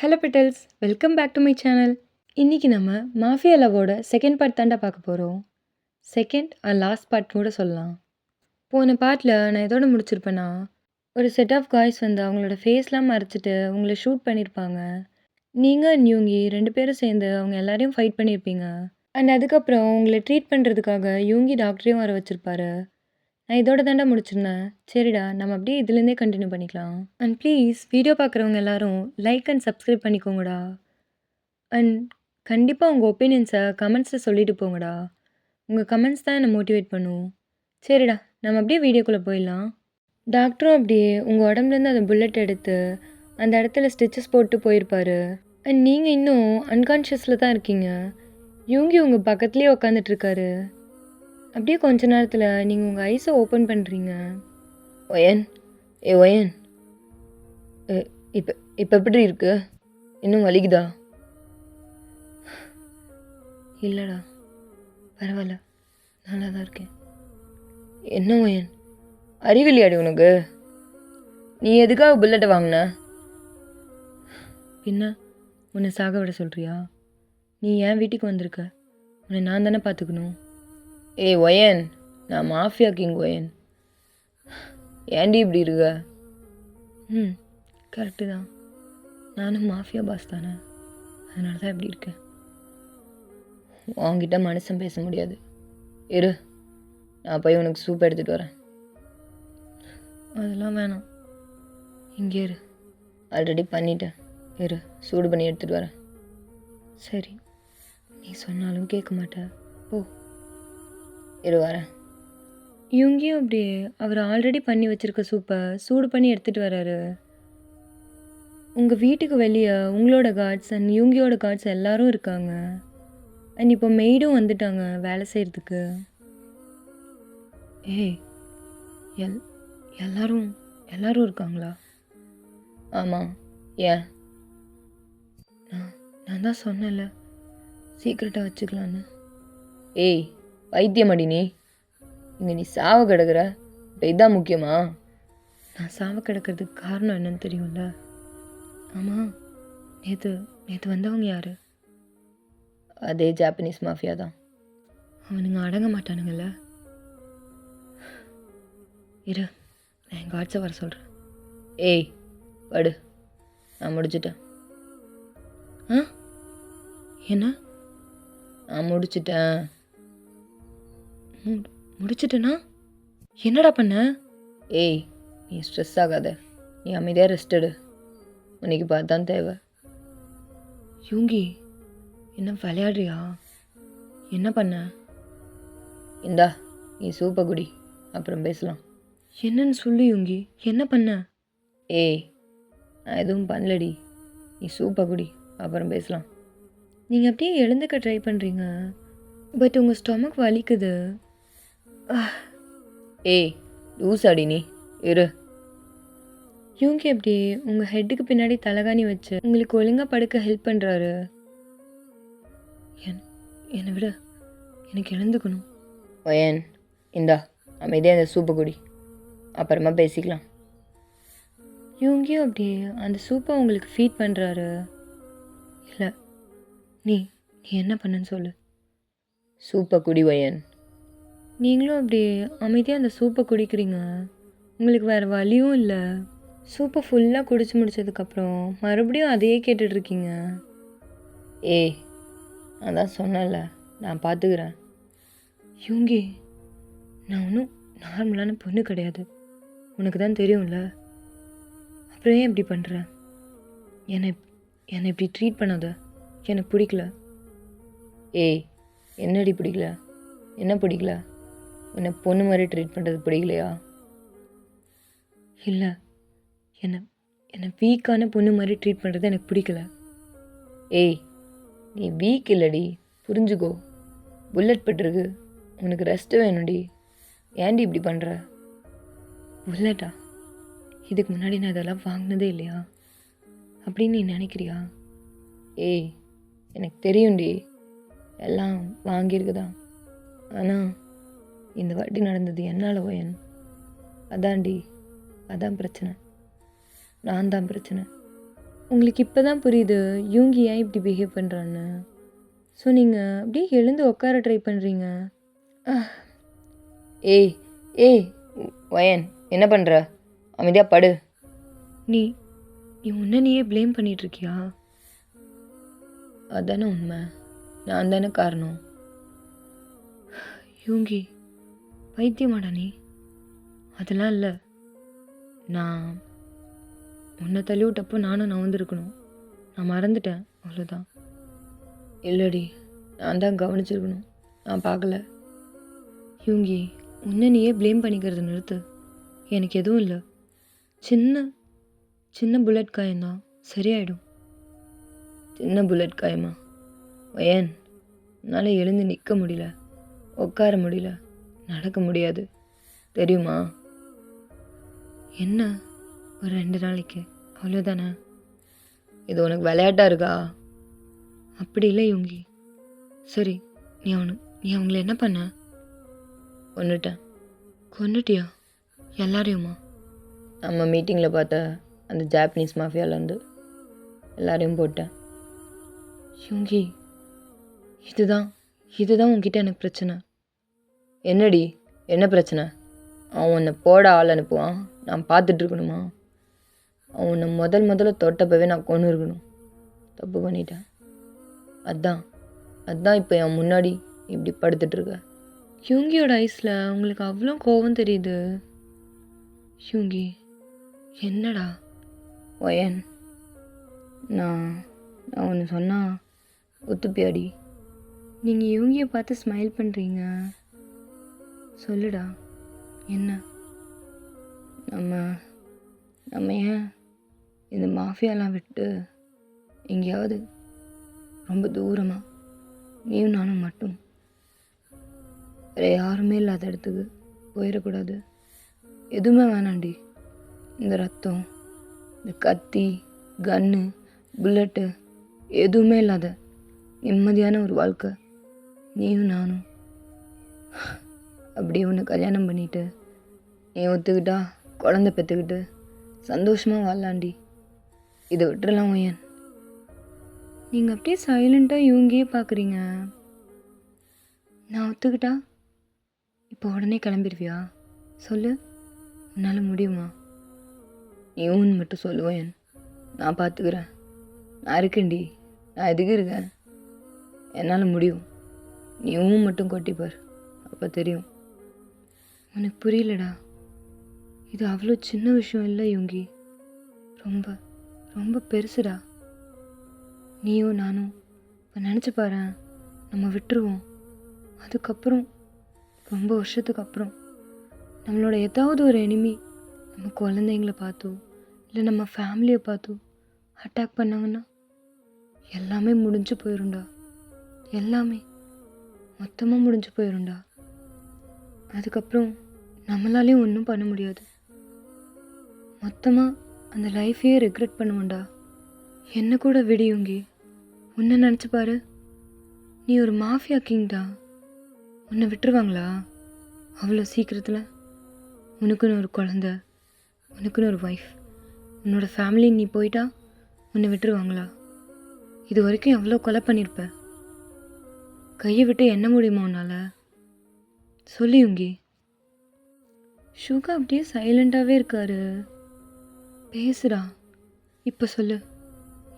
Hello petals, welcome back to my channel. இன்றைக்கி நம்ம mafia லவ்வோட second part தாண்டா பார்க்க போகிறோம். செகண்ட் லாஸ்ட் பார்ட் கூட சொல்லலாம். போன பார்ட்டில் நான் எதோட முடிச்சிருப்பேன்னா, ஒரு செட் ஆஃப் காய்ஸ் வந்து அவங்களோட ஃபேஸ்லாம் மறைச்சிட்டு உங்களை ஷூட் பண்ணியிருப்பாங்க. நீங்கள் அண்ட் யூங்கி 2 பேரும் சேர்ந்து அவங்க எல்லாரையும் ஃபைட் பண்ணியிருப்பீங்க. அண்ட் அதுக்கப்புறம் உங்களை ட்ரீட் பண்ணுறதுக்காக யூங்கி டாக்டரையும் வர வச்சுருப்பாரு. நான் இதோட தாண்டா முடிச்சிருந்தேன். சரிடா, நம்ம அப்படியே இதுலேருந்தே கண்டினியூ பண்ணிக்கலாம். அண்ட் ப்ளீஸ் வீடியோ பார்க்குறவங்க எல்லாரும் லைக் அண்ட் சப்ஸ்கிரைப் பண்ணிக்கோங்கடா. அண்ட் கண்டிப்பாக உங்கள் ஒப்பீனியன்ஸை கமெண்ட்ஸில் சொல்லிட்டு போங்கடா. உங்கள் கமெண்ட்ஸ் தான் என்னை மோட்டிவேட் பண்ணும். சரிடா, நம்ம அப்படியே வீடியோக்குள்ளே போயிடலாம். டாக்டரும் அப்படியே உங்கள் உடம்புலேருந்து அந்த புல்லட் எடுத்து அந்த இடத்துல ஸ்டிச்சஸ் போட்டு போயிருப்பாரு. அண்ட் நீங்கள் இன்னும் அன்கான்ஷியஸில் தான் இருக்கீங்க. யூங்கி உங்கள் பக்கத்துலேயே உட்காந்துட்ருக்காரு. அப்படியே கொஞ்ச நேரத்தில் நீங்கள் உங்கள் ஐஸை ஓப்பன் பண்ணுறீங்க. ஒயன், ஒயன், இப்போ இப்போ எப்படி இருக்கு? இன்னும் வலிக்குதா? இல்லைடா, பரவாயில்ல, நல்லா தான் இருக்கேன். என்ன ஒயன், அறிவில்லையாடி உனக்கு? நீ எதுக்காக புல்லட்டை வாங்கின? பின்ன உன்னை சாக விட சொல்கிறியா? நீ என் வீட்டுக்கு வந்திருக்க, உன்னை நான் தானே பார்த்துக்கணும். ஒயன், நான் மாஃபியா கிங் ஒயன். ஏன்டி இப்படி இருக்க? கரெக்டு தான், நானும் மாஃபியா பாஸ் தானே, அதனால தான் இப்படி இருக்கேன். உங்ககிட்ட மனுஷன் பேச முடியாது. இரு, நான் போய் உனக்கு சூப் எடுத்துகிட்டு வரேன். அதெல்லாம் வேணாம், இங்கே இரு. ஆல்ரெடி பண்ணிட்டேன். இரு, சூடு பண்ணி எடுத்துகிட்டு வரேன். சரி, நீ சொன்னாலும் கேட்க மாட்டேன். ஓ, இரு வரேன். இவங்கேயும் அப்படியே அவர் ஆல்ரெடி பண்ணி வச்சுருக்க சூப்பை சூடு பண்ணி எடுத்துகிட்டு வர்றாரு. உங்கள் வீட்டுக்கு வெளியே உங்களோட கார்ட்ஸ் அண்ட் யூங்கியோட கார்ட்ஸ் எல்லோரும் இருக்காங்க. அண்ட் இப்போ மெய்டும் வந்துட்டாங்க வேலை செய்கிறதுக்கு. எல்லாரும் இருக்காங்களா? ஆமாம். ஏன்? நான் தான் சொன்னேன்ல, சீக்கிரட்டாக வச்சுக்கலான்னு. வைத்தியமடி நீ, இங்கே நீ சாவ கிடக்குற. இப்போ இதான் முக்கியமா? நான் சாவ கிடக்கிறதுக்கு காரணம் என்னன்னு தெரியும்ல? ஆமாம், நேற்று வந்தவங்க யார்? அதே ஜாப்பனீஸ் மாஃபியா தான். அவனுங்க அடங்க மாட்டானுங்கள்ல. இரு, நான் என் காட்சை வர சொல்கிறேன். படு, நான் முடிச்சிட்டேன். என்ன? நான் முடிச்சிட்டேன். முடிச்சிட்டேனா? என்னடா பண்ண? நீ ஸ்ட்ரெஸ் ஆகாத, நீ அமைதியாக ரெஸ்ட் எடு. உனக்கு பார்த்தான் தேவை. யூங்கி, என்ன விளையாடுறியா? என்ன பண்ண? இந்தா, நீ சூப்பை குடி, அப்புறம் பேசலாம். என்னன்னு சொல்லு யூங்கி, என்ன பண்ண? நான் எதுவும் பண்ணலடி, நீ சூப்பை குடி, அப்புறம் பேசலாம். நீங்கள் அப்படியே எழுந்துக்க ட்ரை பண்ணுறீங்க, பட் உங்கள் ஸ்டொமக் வலிக்குது. லூசாடி நீ, இரு. யூங்கி அப்படியே உங்கள் ஹெட்டுக்கு பின்னாடி தலகாணி வச்சு உங்களுக்கு ஒழுங்காக படுக்க ஹெல்ப் பண்ணுறாரு. என்னை விட எனக்கு எழுந்துக்கணும். ஒயன், இந்தா அமைதியாக அந்த சூப்பை குடி, அப்புறமா பேசிக்கலாம். யூங்கியும் அப்படியே அந்த சூப்பை உங்களுக்கு ஃபீட் பண்ணுறாரு. இல்லை, நீ என்ன பண்ணுன்னு சொல்லு. சூப்பை குடி ஒயன். நீங்களும் அப்படியே அமைதியாக அந்த சூப்பை குடிக்கிறீங்க. உங்களுக்கு வேறு வழியும் இல்லை. சூப்பை ஃபுல்லாக குடிச்சு முடிச்சதுக்கப்புறம் மறுபடியும் அதையே கேட்டுட்ருக்கீங்க. அதான் சொன்னல, நான் பார்த்துக்கிறேன். யூங்கி, நான் ஒன்றும் நார்மலான பொண்ணு கிடையாது, உனக்கு தான் தெரியும்ல. அப்புறம் ஏன் இப்படி பண்ணுற? என்னை இப்படி ட்ரீட் பண்ணாத, எனக்கு பிடிக்கல. என்னடி பிடிக்கல? என்ன பிடிக்கல? என்னை பொண்ணு மாதிரி ட்ரீட் பண்ணுறது பிடிக்கலையா? இல்லை, என்னை வீக்கான பொண்ணு மாதிரி ட்ரீட் பண்ணுறது எனக்கு பிடிக்கல. நீ வீக் இல்லடி, புரிஞ்சுக்கோ. புல்லட் பட்டிருக்கு, உனக்கு ரெஸ்ட்டு வேணும்டி. ஏன்டி இப்படி பண்ணுற? புல்லட்டா? இதுக்கு முன்னாடி நான் இதெல்லாம் வாங்கினதே இல்லையா அப்படின்னு நீ நினைக்கிறியா? எனக்கு தெரியும்டி, எல்லாம் வாங்கியிருக்குதான். ஆனால் இந்த வாட்டி நடந்தது என்னால் ஒயன். அதான் பிரச்சனை. நான் தான் பிரச்சனை. உங்களுக்கு இப்போ தான் புரியுது யூங்கி ஏன் இப்படி பிஹேவ் பண்ணுறான்னு. ஸோ நீங்கள் அப்படியே எழுந்து உட்கார ட்ரை பண்ணுறீங்க. ஏய் ஏய் வயன், என்ன பண்ணுற? அமைதியாக படு. நீ நீ உன்னை நீயே ப்ளேம் பண்ணிகிட்ருக்கியா? அதானே உண்மை, நான் தானே காரணம். யூங்கி பைத்தியமாடா நீ? அதெல்லாம் இல்லை. நான் உன்னை தள்ளி விட்டப்போ நானும் நவந்திருக்கணும். நான் மறந்துட்டேன், அவ்வளோதான். இல்லடி, நான் தான் கவனிச்சிருக்கணும், நான் பார்க்கல. யூங்கி உன்னை நீயே ப்ளேம் பண்ணிக்கிறது நிறுத்து. எனக்கு எதுவும் இல்லை. சின்ன சின்ன புல்லட் காயம்தான், சரியாயிடும். சின்ன புல்லட் காயமா? வயன், என்னால் எழுந்து நிற்க முடியல, உட்கார முடியல, நடக்க முடியாது, தெரியுமா? என்ன ஒரு 2 நாளைக்கு அவ்வளோதானே? இது உனக்கு விளையாட்டாக இருக்கா? அப்படி இல்லை யூங்கி. சரி, நீ அவங்கள என்ன பண்ண? கொன்னுட்டேன். கொன்னுட்டியா? எல்லாரையுமா? நம்ம மீட்டிங்கில் பார்த்த அந்த ஜாப்பனீஸ் மாஃபியாலேருந்து எல்லாரையும் போட்டேன். யூங்கி இதுதான் உன்கிட்ட எனக்கு பிரச்சனை. என்னடி, என்ன பிரச்சனை? அவன் உன்னை போட ஆள் அனுப்புவான், நான் பார்த்துட்ருக்கணுமா? அவன் உன்னை முதல்ல தொட்டப்பவே நான் கொண்டு இருக்கணும். தப்பு பண்ணிட்டேன். அதான் இப்போ என் முன்னாடி இப்படி படுத்துட்ருக்க. யூங்கியோட ஐஸில் உங்களுக்கு அவ்வளோ கோபம் தெரியுது. யூங்கி என்னடா? ஒயன், நான் ஒன்று சொன்னால் ஒத்துப்பியாடி? நீங்கள் யூங்கியை பார்த்து ஸ்மைல் பண்ணுறீங்க, சொல்லுடா என்ன? நம்ம ஏன் இந்த மாஃபியாலாம் விட்டு எங்கேயாவது ரொம்ப தூரமாக நீயும் நானும் மட்டும் வேறு யாருமே இல்லாத இடத்துக்கு போயிடக்கூடாது? எதுவுமே வேணாண்டி. இந்த ரத்தம், இந்த கத்தி, கன்னு, புல்லட்டு எதுவுமே இல்லாத நிம்மதியான ஒரு வாழ்க்கை நீயும் நானும். அப்படியே உன்னை கல்யாணம் பண்ணிட்டு நீ ஒத்துக்கிட்டா குழந்தை பெற்றுக்கிட்டு சந்தோஷமாக வாழலாண்டி. இதை விட்டுறலாம் ஒயன். நீங்கள் அப்படியே சைலண்ட்டாக யூங்கியே பார்க்குறீங்க. நான் ஒத்துக்கிட்டா இப்போ உடனே கிளம்பிடுவியா? சொல்லு, உன்னால் முடியுமா? நீ ஊன்னு மட்டும் சொல்லுவேன், நான் பார்த்துக்கிறேன். நான் இருக்கேன்டி, நான் எதுக்கு இருக்கேன். என்னால் முடியும். நீ ஊன் மட்டும் கொட்டிப்பார், அப்போ தெரியும். உனக்கு புரியலடா. இது அவ்வளோ சின்ன விஷயம் இல்லை யூங்கி, ரொம்ப ரொம்ப பெருசுடா. நீயும் நானும் இப்போ நினச்சி பாரு, நம்ம விட்டுருவோம். அதுக்கப்புறம் ரொம்ப வருஷத்துக்கு அப்புறம் நம்மளோட ஏதாவது ஒரு எனிமி நம்ம குழந்தைங்கள பார்த்தோ இல்லை நம்ம ஃபேமிலியை பார்த்தோ அட்டாக் பண்ணாங்கன்னா எல்லாமே முடிஞ்சு போயிடும்டா. எல்லாமே மொத்தமாக முடிஞ்சு போயிடும்டா. அதுக்கப்புறம் நம்மளாலேயும் ஒன்றும் பண்ண முடியாது. மொத்தமாக அந்த லைஃப்பையே ரெக்ரெட் பண்ணுவோண்டா. என்ன கூட விடியுங்கி, உன்னை நினச்சி பாரு. நீ ஒரு மாஃபியா கிங்டா. உன்னை விட்டுருவாங்களா அவ்வளோ சீக்கிரத்தில்? உனக்குன்னு ஒரு குழந்த, உனக்குன்னு ஒரு ஒய்ஃப், உன்னோட ஃபேமிலி நீ போயிட்டா உன்னை விட்டுருவாங்களா? இது வரைக்கும் எவ்வளோ கொலை பண்ணியிருப்ப. கையை விட்டு என்ன முடியுமா உன்னால்? சொல்லியுங்கி. சுகா அப்படியே சைலண்ட்டாகவே இருக்காரு. பேசுடா, இப்போ சொல்லு.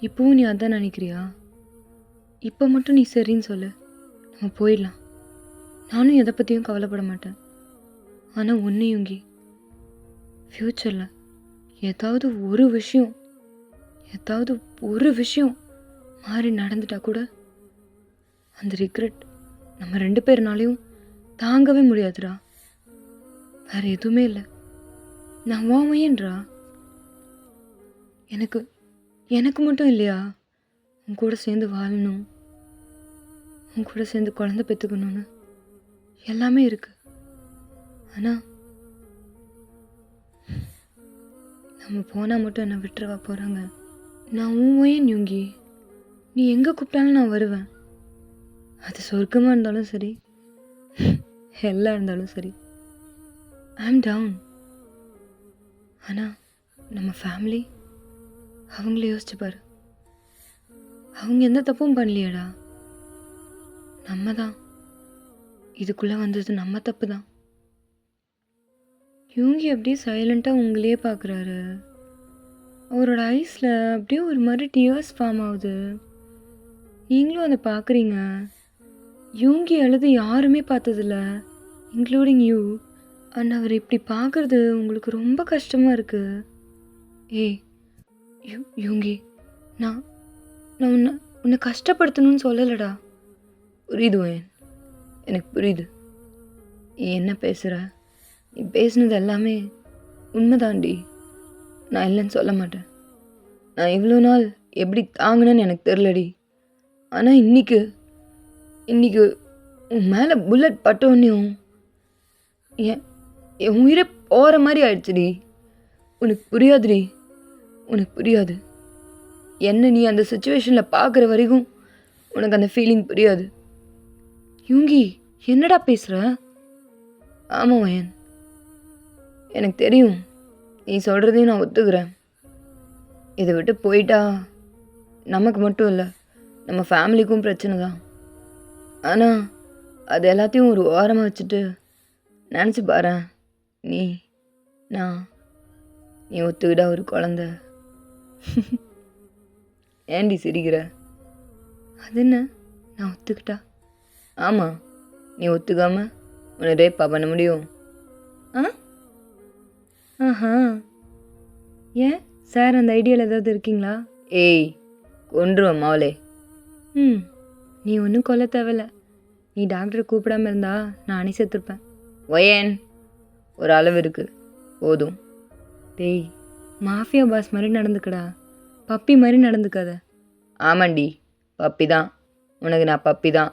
இப்போவும் நீ அதான் நினைக்கிறியா? இப்போ மட்டும் நீ சரின்னு சொல்லு, நம்ம போயிடலாம். நானும் எதை பற்றியும் கவலைப்பட மாட்டேன். ஆனால் ஒன்று யுங்கி, ஃப்யூச்சரில் ஏதாவது ஒரு விஷயம் மாறி நடந்துட்டா கூட அந்த ரிக்ரெட் நம்ம 2 பேர்னாலையும் தாங்கவே முடியாதுடா. வேறு எதுவுமே இல்லை. நான் வாமையன்றா. எனக்கு மட்டும் இல்லையா உன் கூட சேர்ந்து வாழணும், உன் கூட சேர்ந்து குழந்தை பெற்றுக்கணும்னு எல்லாமே இருக்கு. ஆனால் நம்ம போனால் மட்டும் என்னை விட்டுருவா போகிறாங்க. நான் உன் யுங்கி, நீ எங்கே கூப்பிட்டாலும் நான் வருவேன். அது சொர்க்கமாக இருந்தாலும் சரி, ஹெல்லாக இருந்தாலும் சரி, ஐ ஆம் டவுன். ஆனால் நம்ம ஃபேமிலி அவங்கள யோசிச்சு பாரு. அவங்க எந்த தப்பும் பண்ணலையேடா. நம்ம தான் இதுக்குள்ளே வந்தது, நம்ம தப்பு தான். யூங்கி அப்படியே சைலண்ட்டாக உங்களையே பார்க்குறாரு. அவரோட ஐஸில் அப்படியே ஒரு மாதிரி டியர்ஸ் ஃபார்ம் ஆகுது. நீங்களும் அதை பார்க்குறீங்க. யூங்கி அழுது யாருமே பார்த்ததில்ல, இன்க்ளூடிங் யூ. அண்ட் அவர் இப்படி பார்க்குறது உங்களுக்கு ரொம்ப கஷ்டமாக இருக்குது. ஏய் யூங்கி, நான் நான் உன்னை உன்னை கஷ்டப்படுத்தணும்னு சொல்லலடா. புரியுது வயன், எனக்கு புரியுது. நீ என்ன பேசுகிற? நீ பேசுனது எல்லாமே உண்மைதாண்டி. நான் இல்லைன்னு சொல்ல மாட்டேன். நான் இவ்வளோ நாள் எப்படி தாங்கினேன்னு எனக்கு தெரிலடி. ஆனால் இன்னைக்கு உன் மேலே புல்லட் பட்டோன்னையும் என் உயிரை போகிற மாதிரி ஆயிடுச்சுடி. உனக்கு புரியாதுடி, உனக்கு புரியாது. என்ன நீ அந்த சுச்சுவேஷனில் பார்க்குற வரைக்கும் உனக்கு அந்த ஃபீலிங் புரியாது. யூங்கி, என்னடா பேசுகிற? ஆமாம் வயன், எனக்கு தெரியும். நீ சொல்கிறதையும் நான் ஒத்துக்கிறேன். இதை விட்டு போயிட்டா நமக்கு மட்டும் இல்லை, நம்ம ஃபேமிலிக்கும் பிரச்சனை தான். ஆனால் அது எல்லாத்தையும் ஒரு ஓரமாக வச்சுட்டு நினச்சி பாரேன். நீ ஒத்துக்கிட்டா ஒரு குழந்த. ஏண்டி சிரிக்கிற? அது என்ன, நான் ஒத்துக்கிட்டா? ஆமாம், நீ ஒத்துக்காம உன்னை ரேப்பா பண்ண முடியும்? ஆஹா, ஏன் சார் அந்த ஐடியாவில் ஏதாவது இருக்கீங்களா? ஏய், கொன்றுவேன் மாவளே. நீ ஒன்றும் கொல்ல தேவையில்ல. நீ டாக்டரை கூப்பிடாம இருந்தா நானே செத்துருப்பேன். ஒயன், ஒரு அளவு இருக்குது, போதும். டேய், மாஃபியா பாஸ் மாதிரி நடந்துக்கடா, பப்பி மாதிரி நடந்துக்காத. ஆமாண்டி, பப்பி தான். உனக்கு நான் பப்பி தான்.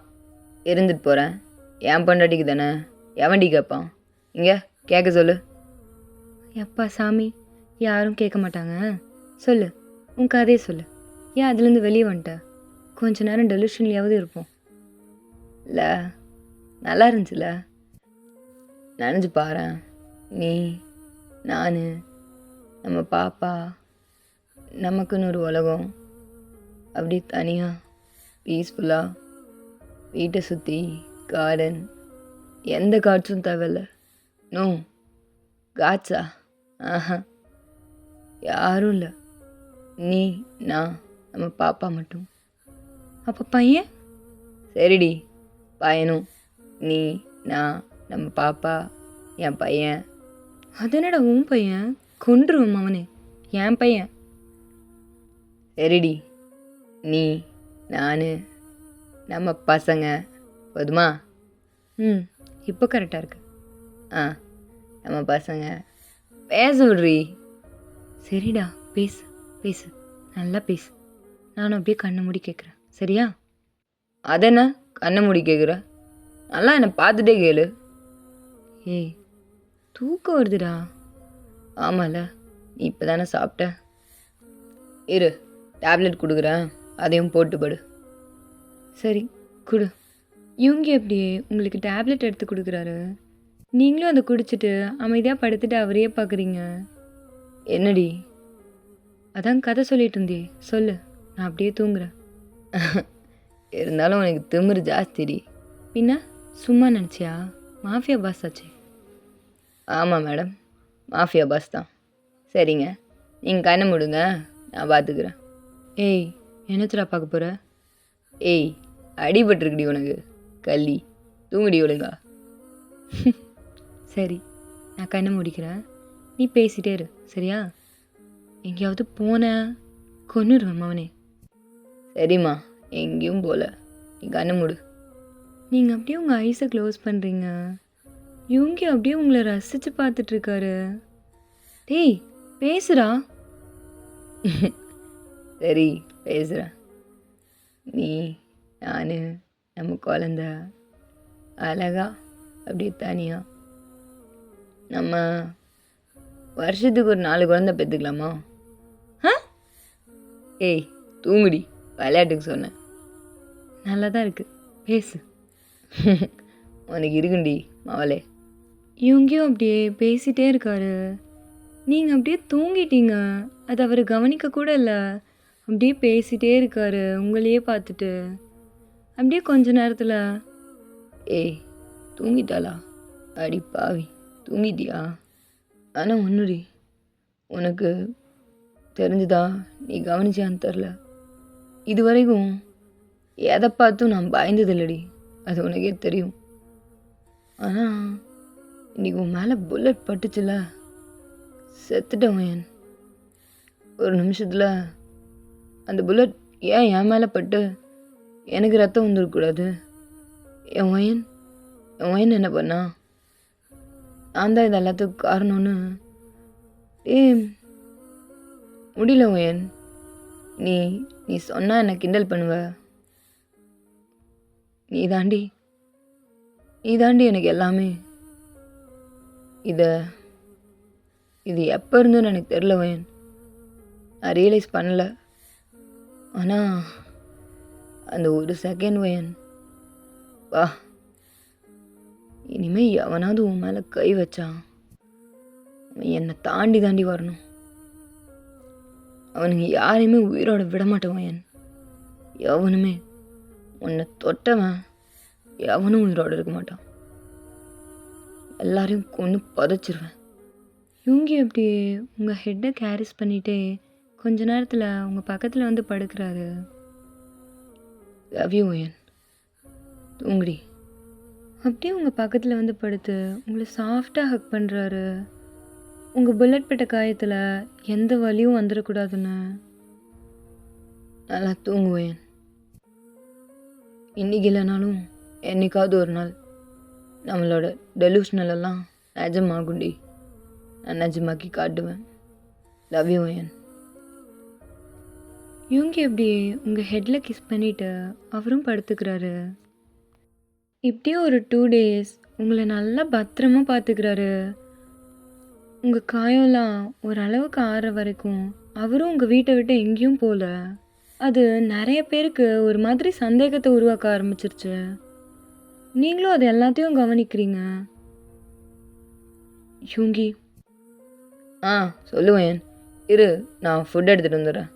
இருந்துட்டு போகிறேன். என் பொண்டாட்டிக்கு தானே, எவன்டி கேட்பான்? இங்கே கேட்க சொல்லு. எப்பா சாமி, யாரும் கேட்க மாட்டாங்க. சொல்லு, உன் கதையை சொல்லு. ஏன் அதுலேருந்து வெளியே வந்துட்ட? கொஞ்ச நேரம் டெலிஷன்லையாவது இருப்போம். இல்லை, நல்லா இருந்துச்சுல. நினச்சி பாரேன், நீ, நான், நம்ம பாப்பா, நமக்குன்னு ஒரு உலகம், அப்படி தனியாக பீஸ்ஃபுல்லாக வீட்டை சுற்றி கார்டன், எந்த காட்ஸும் தேவையில்ல. நோ காட்ஸா? ஆஹா, யாரும் இல்லை. நீ, நான், நம்ம பாப்பா மட்டும். அப்போ பையன்? சரிடி, பையனும். நீ, நான், நம்ம பாப்பா, என் பையன். அது என்னடா உன் பையன்? கொன்றுவோம் அவனே. என் பையன். சரிடி, நீ, நான், நம்ம பசங்க, போதுமா? இப்போ கரெக்டாக இருக்கு. நம்ம பசங்க. பேச விடுறி. சரிடா, பேசு பேசு, நல்லா பேசு. நானும் அப்படியே கண்ணை மூடி கேட்குறேன், சரியா? அதென்ன கண்ணை மூடி கேட்குற? நல்லா என்னை பார்த்துட்டே கேளு. ஏய், தூக்கம் வருதுடா. ஆமால, நீ இப்போ தானே சாப்பிட்ட. இரு, டேப்லெட் கொடுக்குறேன், அதையும் போட்டு படு. சரி, கொடு. இவங்க எப்படியே உங்களுக்கு டேப்லெட் எடுத்து கொடுக்குறாரு, நீங்களும் அதை குடிச்சிட்டு அமைதியாக படுத்துட்டு அவரையே பார்க்குறீங்க. என்னடி? அதான் கதை சொல்லிட்டு இருந்தே, சொல்லு. நான் அப்படியே தூங்குறேன். இருந்தாலும் உனக்கு திமிரு ஜாஸ்திடி. பின்ன சும்மா நினச்சியா? மாஃபியா பாஸ் ஆச்சு. ஆமாம் மேடம், மாஃபியா பாஸ் தான். சரிங்க, நீங்கள் கண்ணை மூடுங்க, நான் பார்த்துக்கிறேன். ஏய், என்னத்தடா பார்க்க போகிற? ஏய், அடிபட்டுருக்குடி உனக்கு, கள்ளி. தூங்குடி ஒழுங்கா. சரி, நான் கண்ணை முடிக்கிறேன், நீ பேசிட்டே இரு, சரியா? எங்கேயாவது போனேன் கொன்னுருவேன் அவனே. சரிம்மா, எங்கேயும் போகல, நீ கண்ணை மூடு. நீங்கள் அப்படியே உங்கள் ஐஸை க்ளோஸ் பண்ணுறீங்க. இவங்க அப்படியே உங்களை ரசித்து பார்த்துட்ருக்காரு. டேய், பேசுகிறா. சரி, பேசுகிறேன். நீ, நான், நம்ம குழந்த, அழகா அப்படியே தனியாக நம்ம வருஷத்துக்கு ஒரு 4 குழந்தை பெற்றுக்கலாமா? ஏய், தூங்குடி, விளையாட்டுக்கு சொன்னேன். நல்லா தான் இருக்குது, பேசு. உனக்கு இருக்குண்டி மாவளே. இவங்கேயும் அப்படியே பேசிகிட்டே இருக்காரு. நீங்கள் அப்படியே தூங்கிட்டீங்க. அது அவர் கவனிக்க கூட இல்லை. அப்படியே பேசிட்டே இருக்காரு உங்களையே பார்த்துட்டு. அப்படியே கொஞ்ச நேரத்தில் ஏய் தூங்கிட்டாளா? அடி பாவி, தூங்கிட்டியா? ஆனால் ஒன்றுடி, உனக்கு தெரிஞ்சுதா நீ கவனிச்சியான்னு தெரில, இது வரைக்கும் எதை பார்த்தும் நான் பயந்ததில்லடி, அது உனக்கே தெரியும். ஆனால் இன்னைக்கு உன் மேலே புல்லட் பட்டுச்சுல, செத்துட்டவன். ஒரு நிமிஷத்தில் அந்த புல்லட் ஏன் என் மேலே பட்டு எனக்கு ரத்தம் வந்துடக்கூடாது? என் ஒயன் என்ன பண்ணா? நான் தான் இது எல்லாத்துக்கும் காரணம்னு. முடியல ஒயன், நீ நீ சொன்னால் என்னை கிண்டல் பண்ணுவ. நீ தாண்டி எனக்கு எல்லாமே. இது எப்போ இருந்துன்னு எனக்கு தெரில ஒயன், நான் ரியலைஸ் பண்ணல. ஆனால் அந்த ஒரு செகண்ட் ஒயன், வா, இனிமே எவனாவது உன் மேலே கை வச்சான் என்னை தாண்டி வரணும். அவனுங்க யாரையுமே உயிரோட விட மாட்டவன் ஒயன். எவனுமே உன்னை தொட்டவன் எவனும் உயிரோடு இருக்க மாட்டான். எல்லாரையும் கொன்று புதைச்சிருவேன். இவங்க அப்படி உங்கள் ஹெட்டை கேரிஸ் பண்ணிகிட்டே கொஞ்ச நேரத்தில் உங்கள் பக்கத்தில் வந்து படுக்கிறாரு. லவ் யூ ஒயன், தூங்குடி. அப்படியே உங்கள் பக்கத்தில் வந்து படுத்து உங்களை சாஃப்டாக ஹக் பண்ணுறாரு. உங்கள் புல்லட் பட்ட காயத்தில் எந்த வலியும் வந்துடக்கூடாதுன்னு. நல்லா தூங்குவேன். இன்றைக்கி இல்லைனாலும் என்னைக்காவது ஒரு நாள் நம்மளோட டெலூஷனல் எல்லாம் நிஜமாகுண்டி, நான் நிஜமாக்கி காட்டுவேன். Love you wine. இவங்க எப்படி உங்கள் ஹெட்டில் கிஸ் பண்ணிவிட்டு அவரும் படுத்துக்கிறாரு. இப்படியே ஒரு 2 days உங்களை நல்லா பத்திரமா பார்த்துக்கிறாரு. உங்கள் காயம்லாம் ஓரளவுக்கு ஆறுற வரைக்கும் அவரும் உங்கள் வீட்டை விட்டு எங்கேயும் போகல. அது நிறைய பேருக்கு ஒரு மாதிரி சந்தேகத்தை உருவாக்க ஆரம்பிச்சிருச்சு. நீங்களும் அது எல்லாத்தையும் கவனிக்கிறீங்க. யூங்கி, சொல்லுவேன். இரு, நான் ஃபுட் எடுத்துகிட்டு வந்துடுறேன்.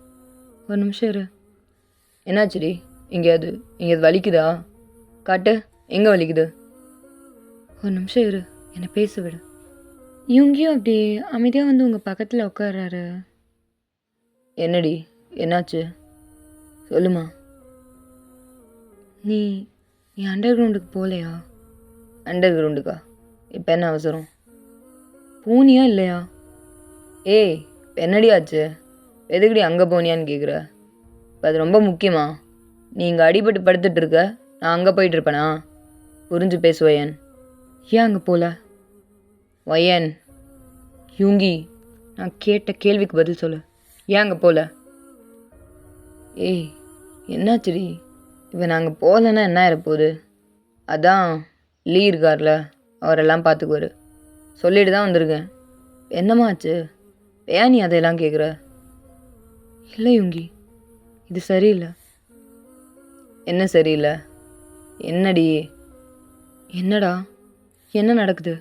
ஒரு நிமிஷம் இரு. என்னாச்சுடி? எங்கேயாவது வலிக்குதா? காட்டு, எங்கே வலிக்குது? ஒரு நிமிஷம் இரு, என்னை பேச விடு. இவங்கியும் அப்படி அமைதியாக வந்து உங்கள் பக்கத்தில் உட்கார்றாரு. என்னடி, என்னாச்சு? சொல்லுமா. நீ அண்டர் கிரவுண்டுக்கு போகலையா? அண்டர் கிரவுண்டுக்கா? இப்போ என்ன அவசரம்? போனியா இல்லையா? ஏய், இப்போ என்னடி ஆச்சு? எதுக்குடி அங்கே போனியான்னு கேட்குற? இப்போ அது ரொம்ப முக்கியமா? நீ இங்கே அடிபட்டு படுத்துட்டு இருக்க, நான் அங்கே போயிட்டுருப்பேனா? புரிஞ்சு பேசுவையன். ஏன் அங்கே போகல? ஒயன். யூங்கி, நான் கேட்ட கேள்விக்கு பதில் சொல்லு. ஏன் அங்கே போகல? ஏய், என்னாச்சுடி? இப்போ நாங்கள் போகலன்னா என்ன ஆகிடப்போகுது? அதான் லீ இருக்கார்ல, அவரெல்லாம் பார்த்துக்குவார், சொல்லிட்டு தான் வந்திருக்கேன். என்னம்மா ஆச்சு? ஏன் நீ அதையெல்லாம் கேட்குற? இல்லை யூங்கி, இது சரியில்லை. என்ன சரியில்லை? என்னடி? என்னடா, என்ன நடக்குது?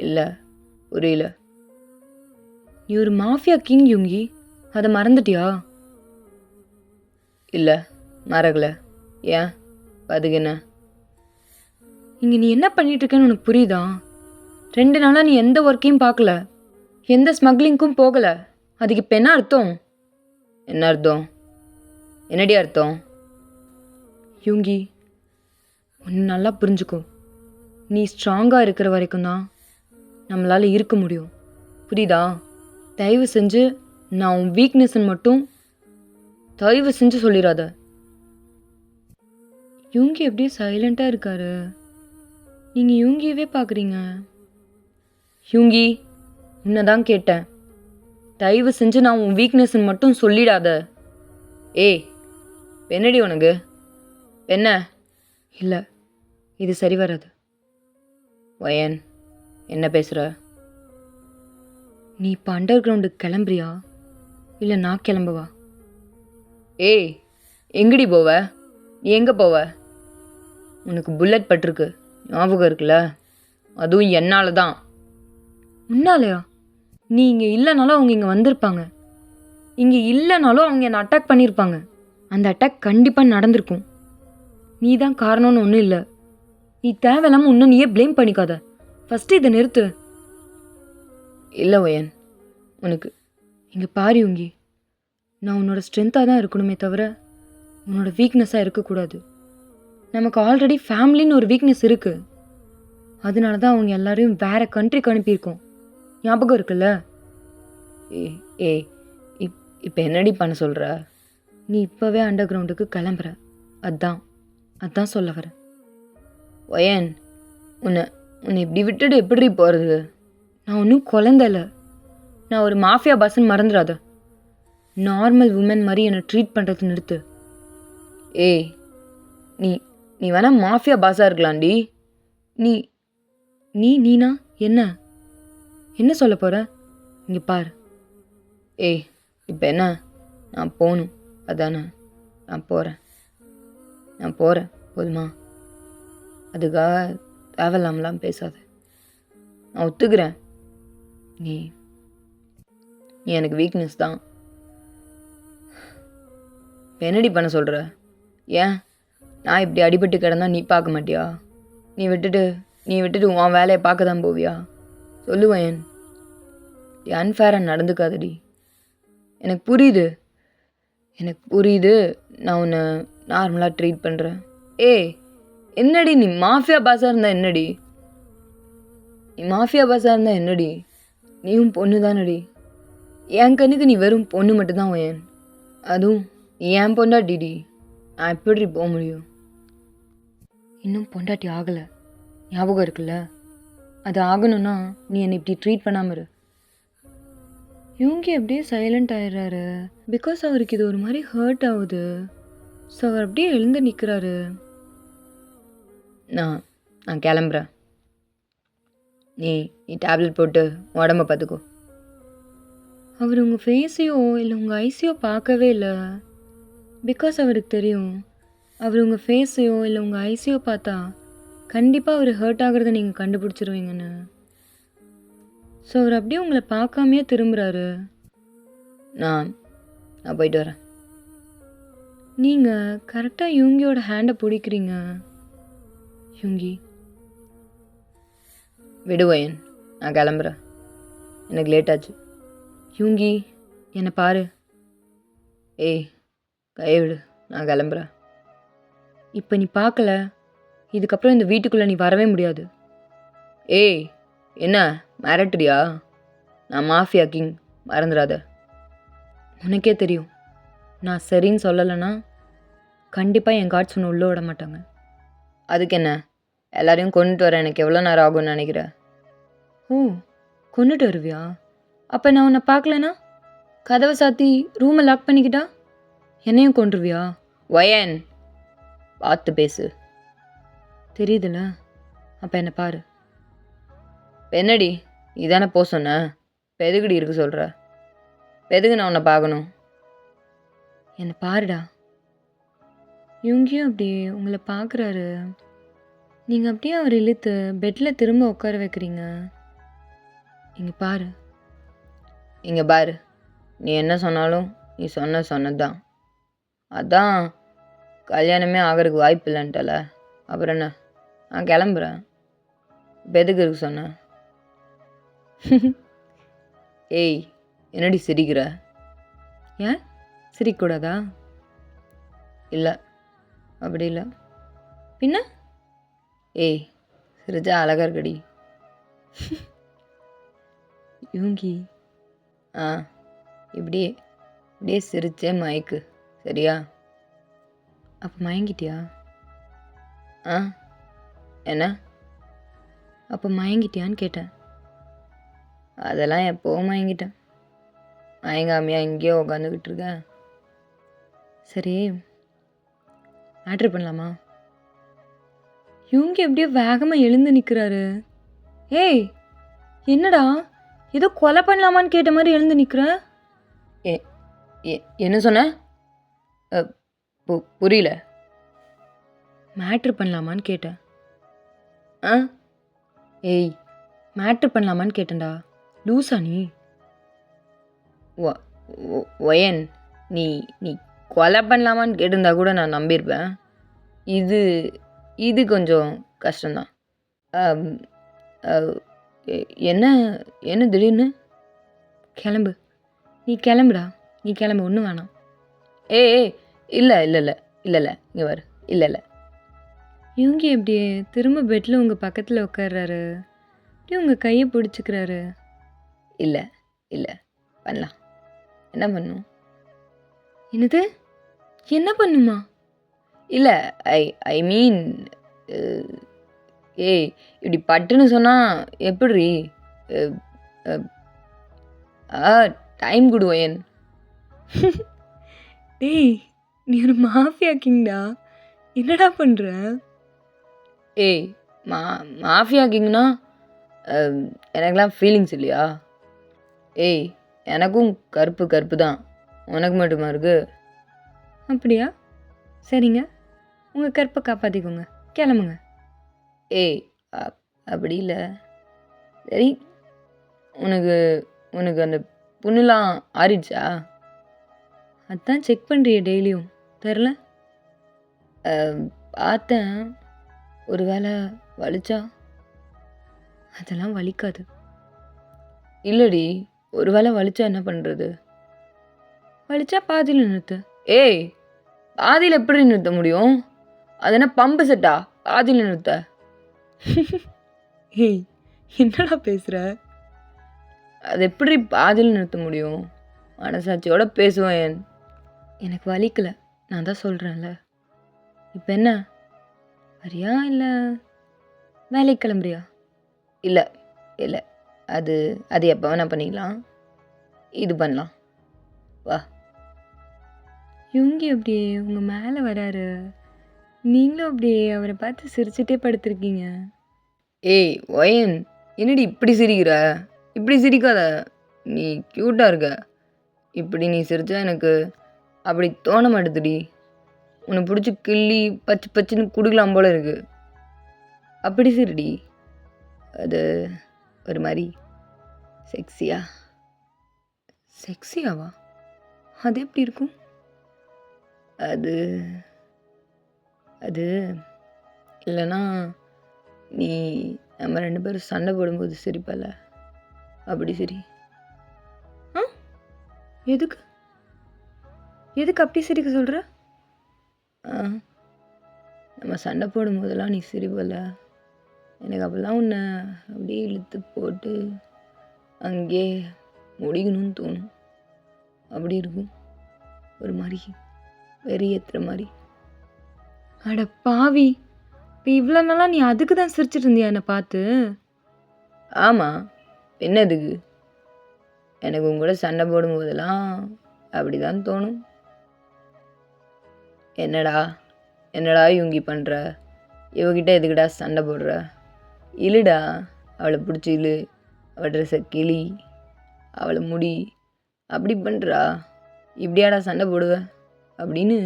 இல்லை, புரியல. நீ ஒரு மாஃபியா கிங் யூங்கி, அதை மறந்துட்டியா? இல்லை, மறக்கல. ஏன், அதுக்கு என்ன? இங்கே நீ என்ன பண்ணிட்டு இருக்கேன்னு உனக்கு புரியுதா? 2 நாளாக நீ எந்த ஒர்க்கையும் பார்க்கல, எந்த ஸ்மக்லிங்க்கும் போகலை. அதுக்கு இப்போ என்ன அர்த்தம்? என்ன அர்த்தம்? என்னடி அர்த்தம்? யூங்கி, ஒன்று நல்லா புரிஞ்சுக்கோ. நீ ஸ்ட்ராங்காக இருக்கிற வரைக்கும் தான் நம்மளால் இருக்க முடியும், புரியுதா? தயவு செஞ்சு நான் உன் வீக்னஸ்ன்னு மட்டும் தயவு செஞ்சு சொல்லிடாத. யூங்கி எப்படியே சைலண்ட்டாக இருக்காரு. நீங்கள் யூங்கியவே பார்க்குறீங்க. யூங்கி, உன்னை தான் கேட்டேன், தயவு செஞ்சு நான் உன் வீக்னஸ்ன்னு மட்டும் சொல்லிடாத. ஏய், என்னடி உனக்கு என்ன? இல்லை, இது சரி வராது. ஒயன், என்ன பேசுகிற? நீ இப்போ அண்டர் கிரவுண்டுக்கு கிளம்புறியா இல்லை நான் கிளம்பவா? ஏய், எங்கடி போவ? நீ எங்கே போவ? உனக்கு புல்லட் பட்டிருக்கு, ஞாபகம் இருக்குல்ல? அதுவும் என்னால் தான். உன்னாலையா? நீ இங்கே இல்லைனாலும் அவங்க இங்கே வந்திருப்பாங்க. இங்கே இல்லைனாலும் அவங்க என்னை அட்டாக் பண்ணியிருப்பாங்க. அந்த அட்டாக் கண்டிப்பாக நடந்திருக்கும். நீ தான் காரணம்னு ஒன்றும் இல்லை. நீ தேவையில்லாமல் இன்னும் நீயே ப்ளேம் பண்ணிக்காத. ஃபஸ்ட்டு இதை நிறுத்து. இல்லை ஒயன், உனக்கு இங்கே பாரு யுங்கி, நான் உன்னோட ஸ்ட்ரென்த்தாக தான் இருக்கணுமே தவிர உன்னோட வீக்னஸாக இருக்கக்கூடாது. நமக்கு ஆல்ரெடி ஃபேமிலின்னு ஒரு வீக்னஸ் இருக்குது. அதனால தான் அவங்க எல்லாரையும் வேறு கண்ட்ரிக்கு அனுப்பியிருக்கோம். ஞாபகம் இருக்குல்ல? ஏய் ஏய் இப்போ என்னடி பண்ண சொல்கிற? நீ இப்போவே அண்டர் கிரவுண்டுக்கு கிளம்புற. அதான் சொல்ல வரேன். ஒயன், உன்னை உன்னை இப்படி விட்டுட்டு எப்படி போகிறது? நான் ஒன்றும் குழந்தைல. நான் ஒரு மாஃபியா பாஸ்ன்னு மறந்துடாத. நார்மல் உமன் மாதிரி என்னை ட்ரீட் பண்ணுறது நிறுத்து. ஏய், நீ நீ வேணா மாஃபியா பாஸாக இருக்கலாம்டி. நீ நீ நீனா என்ன சொல்ல போகிற? இங்கே பாரு. ஏய், இப்போ என்ன? நான் போகணும் அதானே? நான் போகிறேன் போதுமா? அதுக்காக தேவையில்லாமலாம் பேசாத. நான் ஒத்துக்கிறேன், நீ நீ எனக்கு வீக்னஸ் தான். இப்போ என்னடி பண்ண சொல்கிற? ஏன் நான் இப்படி அடிபட்டு கிடந்தா நீ பார்க்க மாட்டியா? நீ விட்டுட்டு உன் வேலையை பார்க்க தான் போவியா? சொல்லுவேன். அன்ஃபேராக நடந்துக்காதடி. எனக்கு புரியுது. நான் உன்னை நார்மலாக ட்ரீட் பண்ணுறேன். ஏய், என்னடி நீ மாஃபியா பாஸாக இருந்தால் என்னடி? நீயும் பொண்ணு தானடி. என் கண்ணுக்கு நீ வெறும் பொண்ணு மட்டும்தான் ஒயன். அதுவும் என் பொண்டாட்டிடி. நான் எப்படி போக முடியும்? இன்னும் பொண்டாட்டி ஆகலை, ஞாபகம் இருக்குல்ல? அது ஆகணும்னா நீ என்னை இப்படி ட்ரீட் பண்ணாமல் இரு. இவங்க அப்படியே சைலண்ட் ஆயிடுறாரு. பிகாஸ் அவருக்கு இது ஒரு மாதிரி ஹர்ட் ஆகுது. ஸோ அவர் அப்படியே எழுந்து நிற்கிறாரு. நான் கிளம்புறேன். நீ டேப்லெட் போட்டு உடம்ப பார்த்துக்கோ. அவர் உங்கள் ஃபேஸையோ இல்லை உங்கள் ஐஸையோ பார்க்கவே இல்லை. பிகாஸ் அவருக்கு தெரியும், அவர் உங்கள் ஃபேஸையோ இல்லை உங்கள் ஐஸையோ பார்த்தா கண்டிப்பாக அவர் ஹர்ட் ஆகிறத நீங்கள் கண்டுபிடிச்சிருவீங்கன்னு. ஸோ அவர் அப்படியே உங்களை பார்க்காமையே திரும்புகிறாரு. நான் போயிட்டு வரேன். நீங்கள் கரெக்டாக யூங்கியோட ஹேண்டை பிடிக்கிறீங்க. யூங்கி, விடுவேன், நான் கிளம்புறேன். எனக்கு லேட் ஆச்சு. யூங்கி, என்னை பாரு. ஏய், கையை விடு, நான் கிளம்புறேன். இப்போ நீ பார்க்கல, இதுக்கப்புறம் இந்த வீட்டுக்குள்ளே நீ வரவே முடியாது. ஏய், என்ன மிரட்டுறியா? நான் மாஃபியா கிங், மறந்துடாத. உனக்கே தெரியும், நான் சரின்னு சொல்லலைன்னா கண்டிப்பாக என் கார்ட்ஸ் ஒன்று உள்ளே விட மாட்டாங்க. அதுக்கு என்ன? எல்லாரையும் கொண்டுட்டு வர எனக்கு எவ்வளோ நேரம் ஆகும்னு நினைக்கிறேன்? ஓ, கொண்டுட்டு வருவியா? அப்போ நான் உன்னை பார்க்கலனா கதவை சாத்தி ரூமை லாக் பண்ணிக்கிட்டா என்னையும் கொண்டுருவியா? ஒயன், பார்த்து பேசு. தெரியுதுல்ல? அப்போ என்னை பாரு. என்னடி இதானே போ சொன்ன? இப்போ எதுக்குடி இருக்கு சொல்கிற? இப்போ எதுக்கு நான் உன்னை பார்க்கணும்? என்னை பாருடா. இவங்கேயும் அப்படியே உங்களை பார்க்குறாரு. நீங்கள் அப்படியே அவர் இழுத்து பெட்டில் திரும்ப உட்கார வைக்கிறீங்க. இங்கே பாரு. இங்கே பாரு, நீ என்ன சொன்னாலும் நீ சொன்னது தான். அதான் கல்யாணமே ஆகிறதுக்கு வாய்ப்பு இல்லைன்ட்டல. அப்புறம் என்ன? நான் கிளம்புறேன். இப்போ எதுக்கு இருக்கு சொன்ன? ஏய், என்னடி சிரிக்கிற? ஏன் சிரிக்கக்கூடாதா? இல்லை, அப்படி இல்லை. பின்ன? ஏய், சிரிச்சா அழகா இருக்கடி. யூங்கி, இப்படியே சிரிச்சே மயக்கு, சரியா? அப்போ மயங்கிட்டியா? என்ன? அப்போ மயங்கிட்டியான்னு கேட்டேன். அதெல்லாம் எப்போவும் மயங்கிட்டேன். மயங்காமையா இங்கேயோ உட்காந்துக்கிட்டு இருக்கேன். சரி, மேட்ரு பண்ணலாமா? இவங்க எப்படியோ வேகமாக எழுந்து நிற்கிறாரு. ஏய், என்னடா ஏதோ கொலை பண்ணலாமான்னு கேட்ட மாதிரி எழுந்து நிற்கிற? என்ன சொன்ன? புரியல. மேட்ரு பண்ணலாமான்னு கேட்டேன். ஏய், மேட்ரு பண்ணலாமான்னு கேட்டேன்டா. லூசா நீ? ஒ ஒயன் நீ நீ கொலை பண்ணலாமான்னு கேட்டிருந்தா கூட நான் நம்பியிருப்பேன். இது இது கொஞ்சம் கஷ்டம்தான். அம், அ, என்ன என்ன திடீர்னு? கிளம்பு. நீ கிளம்புடா. நீ கிளம்பு. ஒன்றும் வேணாம். ஏய் ஏய் இல்லை இல்லை இல்லை இல்லை இல்லை இங்கே வரு. இல்லை இல்லை இவங்க எப்படியே திரும்ப பெட்டில் உங்கள் பக்கத்தில் உட்கார்றாரு, அப்படியே உங்கள் கையை பிடிச்சிக்கிறாரு. இல்லை இல்லை பண்ணலாம். என்ன பண்ணும்? என்னது? என்ன பண்ணுமா? இல்லை ஐ ஐ மீன் ஏய் இப்படி பட்டுன்னு சொன்னால் எப்படி? டைம் குடு ஒயன். டேய், நீ ஒரு மாஃபியா கிங்டா. என்னடா பண்ணுற? ஏய் மாஃபியா கிங்னா எனக்கெல்லாம் ஃபீலிங்ஸ் இல்லையா? ஏய் எனக்கும் கருப்பு கருப்பு தான், உனக்கு மட்டுமா இருக்கு? அப்படியா? சரிங்க, உங்கள் கற்பை காப்பாற்றிக்கோங்க. கிளம்புங்க. ஏய் அப்படி இல்லை. சரி, உனக்கு உனக்கு அந்த புண்ணுலாம் ஆறிடுச்சா? அதான் செக் பண்ணுறிய டெய்லியும், தெரில? பார்த்தேன். ஒரு வேளை வலிச்சா? அதெல்லாம் வலிக்காது. இல்லடி, ஒரு வேளை வலிச்சா என்ன பண்ணுறது? வலிச்சா பாதியில் நிறுத்து. ஏய் பாதியில் எப்படி நிறுத்த முடியும்? அது என்ன பம்பு செட்டா பாதியில் நிறுத்த? ஏய், என்னடா பேசுகிற? அது எப்படி பாதியில் நிறுத்த முடியும்? மனசாட்சியோட பேசுவேன். எனக்கு வலிக்கல, நான் தான் சொல்கிறேன்ல. இப்போ என்ன, வரியா இல்லை வேலைக்கு கிளம்புறியா? இல்லை இல்லை, அது அது எப்போ வேணால் பண்ணிக்கலாம். இது பண்ணலாம், வா. இவங்க அப்படியே உங்கள் மேலே வராரு, நீங்களும் அப்படியே அவரை பார்த்து சிரிச்சுட்டே படுத்திருக்கீங்க. ஏய் ஒயன், என்னடி இப்படி சிரிக்கிற? இப்படி சிரிக்காத, நீ க்யூட்டாக இருக்க. இப்படி நீ சிரிச்சா எனக்கு அப்படி தோண மாட்டுதுடி. உன்னை பிடிச்சி கிள்ளி பச்சு பச்சுன்னு குடுக்கலாம் போல இருக்கு. அப்படி சிரிடி, அது ஒரு மாதிரி செக்ஸியா. செக்ஸியாவா? அது எப்படி இருக்கும்? அது அது இல்லைன்னா நீ நம்ம 2 பேரும் சண்டை போடும்போது சிரிப்பல, அப்படி சரி. ஆ, எதுக்கு எதுக்கு அப்படி சிரிக்க சொல்கிற? நம்ம சண்டை போடும்போதெல்லாம் நீ சிரிப்பல, எனக்கு அப்போல்லாம் உன்னை அப்படியே இழுத்து போட்டு அங்கேயே முடிக்கணும்னு தோணும். அப்படி இருக்கும், ஒரு மாதிரி வெறி ஏற்றுற மாதிரி. அட பாவி, இப்போ இவ்வளோ நாளாக நீ அதுக்கு தான் சிரிச்சிட்டு இருந்தியா என்னை பார்த்து? ஆமாம், என்னதுக்கு? எனக்கு உங்க கூட சண்டை போடும்போதெல்லாம் அப்படி தான் தோணும். என்னடா என்னடா இவங்கி பண்ணுற? இவகிட்ட எதுக்கிட்டா சண்டை போடுற? இழுடா, அவளை பிடிச்சி இழு, அவள் ட்ரெஸ்ஸை கிளி, அவளை முடி, அப்படி பண்ணுறா. இப்படியாடா சண்டை போடுவ அப்படின்னு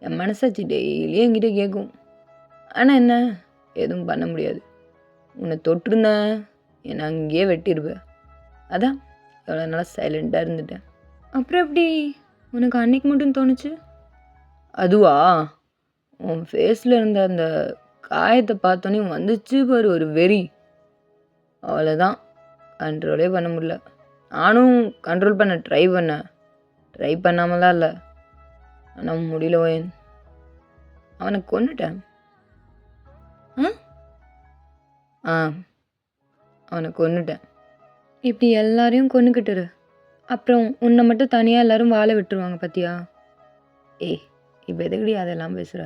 என் மனசாட்சி டெய்லியும் என்கிட்ட கேட்கும். ஆனால் என்ன, எதுவும் பண்ண முடியாது. உன்னை தொட்டிருந்தேன், என்னை அங்கேயே வெட்டிடுவேன். அதான் எவ்வளோ நாளாக சைலண்ட்டாக இருந்துட்டேன். அப்புறம் எப்படி உனக்கு அன்னைக்கு மட்டும் தோணுச்சு? அதுவா, உன் ஃபேஸில் இருந்த அந்த காயத்தை பார்த்தோன்னே வந்துச்சு பாரு ஒரு வெறி. அவ்வளோதான், கண்ட்ரோலே பண்ண முடியல. நானும் கண்ட்ரோல் பண்ண ட்ரை பண்ணாமலாம் இல்லை, ஆனால் முடியல ஓயன். அவனை கொன்னுட்டேன். ஆ, அவனை கொன்னுட்டேன். இப்படி எல்லாரையும் கொண்டுக்கிட்டுரு, அப்புறம் உன்னை மட்டும் தனியாக எல்லாரும் வாழ விட்டுருவாங்க பார்த்தியா? ஏய் இப்போ எதுக்கடி அதெல்லாம் பேசுகிற?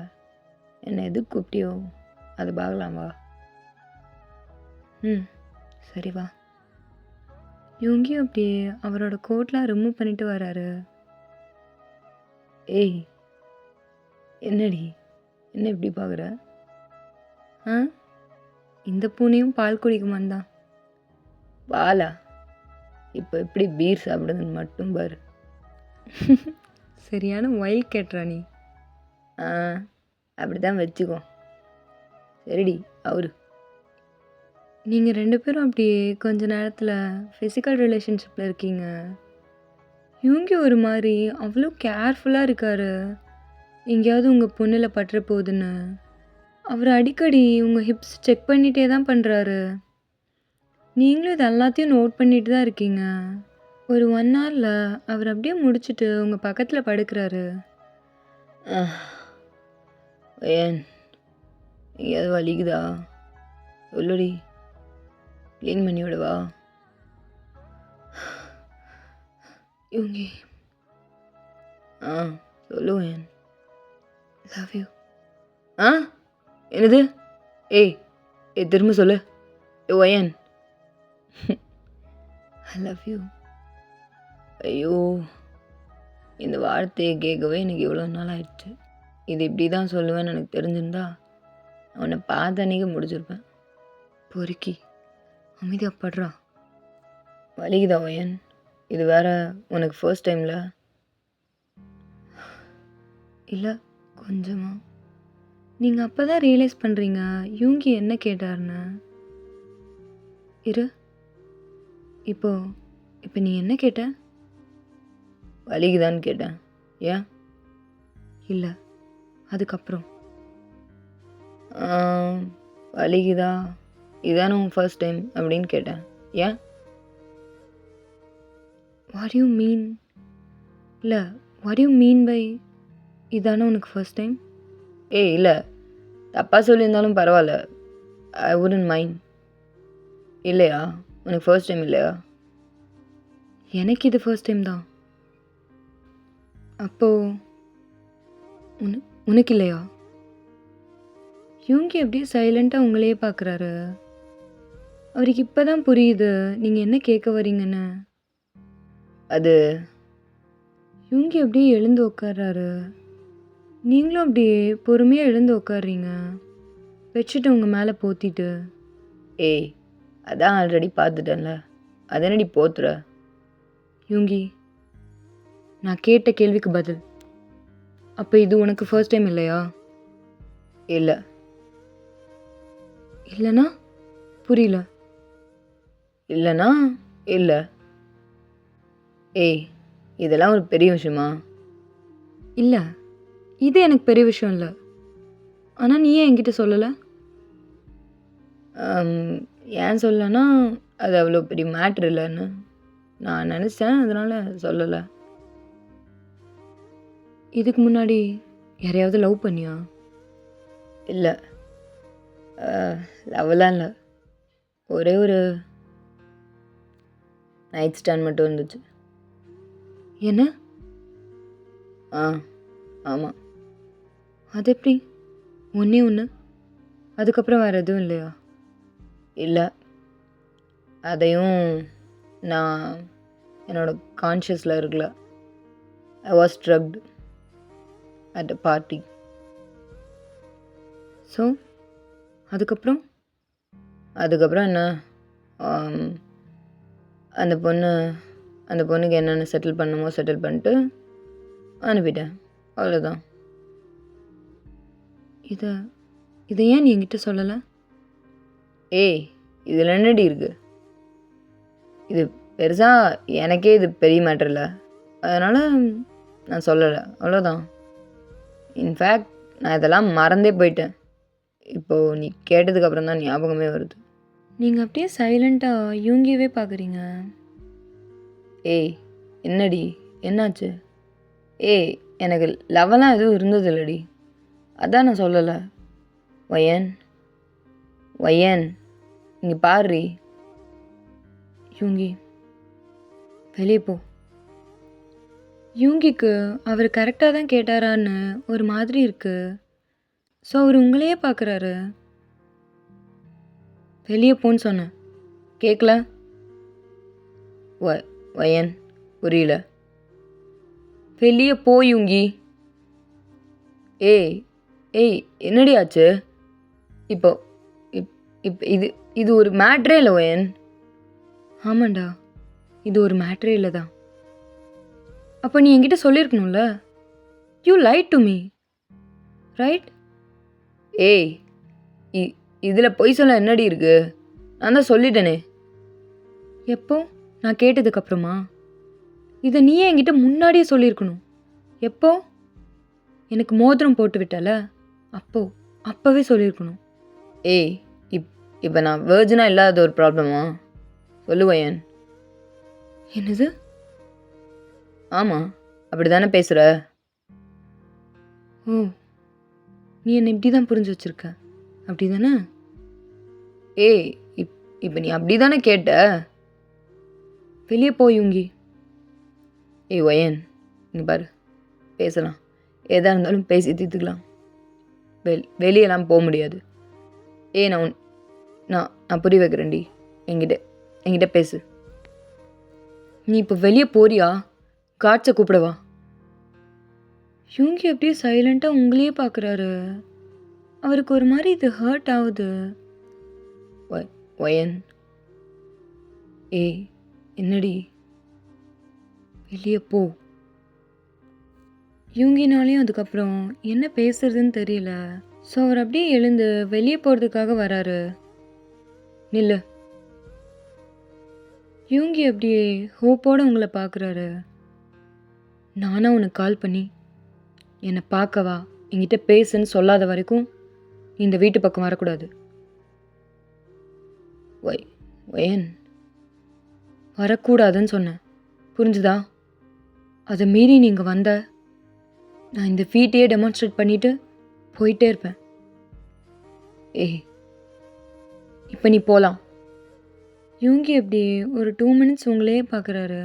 என்னை எதுக்கு கூப்பிட்டியோ அது பார்க்கலாம், வா. ம், சரி வா. இவங்கேயும் அப்படியே அவரோட கோட்லாம் ரிமூவ் பண்ணிட்டு வராரு. ஏய் என்னடி, என்ன இப்படி பார்க்குற? ஆ, இந்த பூனையும் பால் குடிக்குமான் தான். பாலா? இப்போ எப்படி பீர் சாப்பிடுதுன்னு மட்டும் பாரு. சரியான ஒயில் கேட்றா நீ. ஆ, அப்படி தான் வச்சுக்கோ. சரிடி, அவரு நீங்கள் 2 பேரும் அப்படியே கொஞ்ச நேரத்தில் ஃபிசிக்கல் ரிலேஷன்ஷிப்பில் இருக்கீங்க. யூங்கி ஒரு மாதிரி அவ்வளோ கேர்ஃபுல்லாக இருக்காரு. எங்கேயாவது உங்கள் பொண்ணில் பற்ற போகுதுன்னு. அவர் அடிக்கடி உங்கள் ஹிப்ஸ் செக் பண்ணிகிட்டே தான் பண்ணுறாரு. நீங்களும் இது எல்லாத்தையும் நோட் பண்ணிட்டு தான் இருக்கீங்க. ஒரு 1 ஹவரில் அவர் அப்படியே முடிச்சுட்டு உங்கள் பக்கத்தில் படுக்கிறாரு. ஏன் எங்கேயாவது வலிக்குதா? சொல்லுடி, க்ளீன் பண்ணி விடவா? யூங்கி, சொல்லுவேன். Love you. என்னது? ஏய் திரும்ப சொல்லு. ஒயன். I love you. ஐயோ, இந்த வார்த்தையை கேட்கவே எனக்கு எவ்வளோ நாள் ஆயிடுச்சு. இது இப்படி தான் சொல்லுவேன்னு எனக்கு தெரிஞ்சிருந்தா உன்னை பார்த்த அன்றைக்கி முடிச்சிருப்பேன். பொறுக்கி அமைதியாக படுறா. வலிக்குதா ஒயன்? இது வேற உனக்கு ஃபர்ஸ்ட் டைமில்? இல்லை, கொஞ்சமாக. நீங்கள் அப்போ தான் ரியலைஸ் பண்ணுறீங்க யூங்கி என்ன கேட்டார்னு. இரு, இப்போ நீ என்ன கேட்ட? வலிக்குதான்னு கேட்டேன். ஏன்? இல்லை, அதுக்கப்புறம். வலிக்குதா, இதானே உன் ஃபர்ஸ்ட் டைம் அப்படின்னு கேட்டேன். ஏன்? What you mean? இல்லை, வாட் யூ மீன் பை இதானே உனக்கு ஃபர்ஸ்ட் டைம்? இல்லை, தப்பாக சொல்லியிருந்தாலும் பரவாயில்ல, ஐ வுடன்ட் மைண்ட். இல்லையா, உனக்கு ஃபர்ஸ்ட் டைம் இல்லையா? எனக்கு இது ஃபர்ஸ்ட் டைம் தான். அப்போது உனக்கு இல்லையா? யூங்கி அப்படியே சைலண்ட்டாக உங்களையே பார்க்குறாரு. அவருக்கு இப்போ தான் புரியுது நீங்கள் என்ன கேட்க வரீங்கன்னு. அது யூங்கி அப்படியே எழுந்து உட்கார்றாரு. நீங்களும் அப்படியே பொறுமையாக எழுந்து உட்காடுறீங்க, வச்சுட்டு உங்கள் மேலே போத்திட்டு. ஏய், அதான் ஆல்ரெடி பார்த்துட்டேன்ல, அதனடி போத்துற. யூங்கி, நான் கேட்ட கேள்விக்கு பதில். அப்போ இது உனக்கு ஃபர்ஸ்ட் டைம் இல்லையா? இல்லை. இல்லைனா? புரியல. இல்லைனா இல்லை. ஏய், இதெல்லாம் ஒரு பெரிய விஷயமா? இல்லை, இது எனக்கு பெரிய விஷயம் இல்லை. ஆனால் நீ ஏன் என்கிட்ட சொல்லலை? ஏன் சொல்லலைன்னா அது அவ்வளோ பெரிய மேட்ரு இல்லைன்னு நான் நினச்சேன், அதனால் சொல்லலை. இதுக்கு முன்னாடி யாரையாவது லவ் பண்ணியா? இல்லை, லவ்லாம் இல்லை. ஒரே ஒரு நைட் ஸ்டாண்ட் மட்டும் இருந்துச்சு. என்ன? ஆமாம். அது எப்படி? ஒன்றே ஒன்று, அதுக்கப்புறம் வேறு எதுவும் இல்லையா? இல்லை, அதையும் நான் என்னோடய கான்ஷியஸில் இருக்கல. I was drugged at a party. So அதுக்கப்புறம் என்ன, அந்த பொண்ணுக்கு என்னென்ன செட்டில் பண்ணுமோ செட்டில் பண்ணிட்டு அனுப்பிட்டேன், அவ்வளோதான். இதை ஏன் நீ என்கிட்ட சொல்லலை? ஏய், இதில் என்னடி இருக்குது? இது பெருசாக எனக்கே இது பெரிய மேட்டர் இல்லை, அதனால் நான் சொல்லலை, அவ்வளோதான். இன்ஃபேக்ட் நான் இதெல்லாம் மறந்தே போயிட்டேன். இப்போது நீ கேட்டதுக்கப்புறம் தான் ஞாபகமே வருது. நீங்கள் அப்படியே சைலண்ட்டாக யூங்கியவே பார்க்குறீங்க. ஏய், என்னடி, என்னாச்சு? ஏய், எனக்கு லவ்வெல்லாம் எதுவும் இருந்தது இல்லடி, அதான் நான் சொல்லலை. ஒயன் இங்கே பாருடி. யூங்கி, வெளியே போ. யூங்கிக்கு அவர் கரெக்டாக தான் கேட்டாரான்னு ஒரு மாதிரி இருக்கு. ஸோ அவர் உங்களையே பார்க்குறாரு. வெளியே போன்னு சொன்னேன், கேட்கல? ஒயன், புரியல. வெளியே போ யூங்கி. ஏய் என்னடி ஆச்சு? இப்போ இது ஒரு மேட்ரே இல்லை ஒயன். ஆமாண்டா, இது ஒரு மேட்ரே இல்லை தான். அப்போ நீ என்கிட்ட சொல்லியிருக்கணும்ல. You lied to me, right? ஏய், இதில் பொய் சொல்ல என்னடி இருக்கு? நான் தான் சொல்லிட்டேனே. எப்போ? நான் கேட்டதுக்கப்புறமா? இதை நீயே என்கிட்ட முன்னாடியே சொல்லியிருக்கணும். எப்போ? எனக்கு மோதிரம் போட்டு விட்டல, அப்போவே சொல்லியிருக்கணும். ஏய், இப்போ நான் வேர்ஜினாக இல்லாத ஒரு ப்ராப்ளமா? சொல்லு வயன். என்னது? ஆமாம், அப்படி தானே பேசுகிற? ஓ, நீ என்னை இப்படி தான் புரிஞ்சு வச்சிருக்க, அப்படி தானே? ஏய், இப்போ நீ அப்படி தானே கேட்ட? வெளியே போய் யூங்கி. ஏய் வயன், நீ பாரு, பேசலாம், எதாக இருந்தாலும் பேசி தீர்த்துக்கலாம். வெளியெல்லாம் போக முடியாது. ஏய், நான் புரிய வைக்கிறேன்டி. என்கிட்ட பேசு. நீ இப்போ வெளியே போறியா? காட்சை கூப்பிடவா? யூங்கி அப்படியே சைலண்ட்டாக உங்களையே பார்க்குறாரு. அவருக்கு ஒரு மாதிரி இது ஹர்ட் ஆகுது. வயன். ஏய், என்னடி? வெளியே போ. யூங்கினாலையும் அதுக்கப்புறம் என்ன பேசுறதுன்னு தெரியல. ஸோ அவர் அப்படியே எழுந்து வெளியே போகிறதுக்காக வராரு. நில்லு. யூங்கி அப்படியே ஹோப்போடு உங்களை பார்க்குறாரு. நானா உனக்கு கால் பண்ணி என்னை பார்க்கவா, என்கிட்ட பேசுன்னு சொல்லாத வரைக்கும் நீ இந்த வீட்டு பக்கம் வரக்கூடாது. வயன், வரக்கூடாதுன்னு சொன்னேன், புரிஞ்சுதா? அதை மீறி நீங்கள் வந்த, நான் இந்த வீட்டையே டெமான்ஸ்ட்ரேட் பண்ணிவிட்டு போயிட்டே இருப்பேன். ஏய், இப்போ நீ போகலாம். யூங்கி அப்படி ஒரு 2 மினிட்ஸ் உங்களையே பார்க்குறாரு.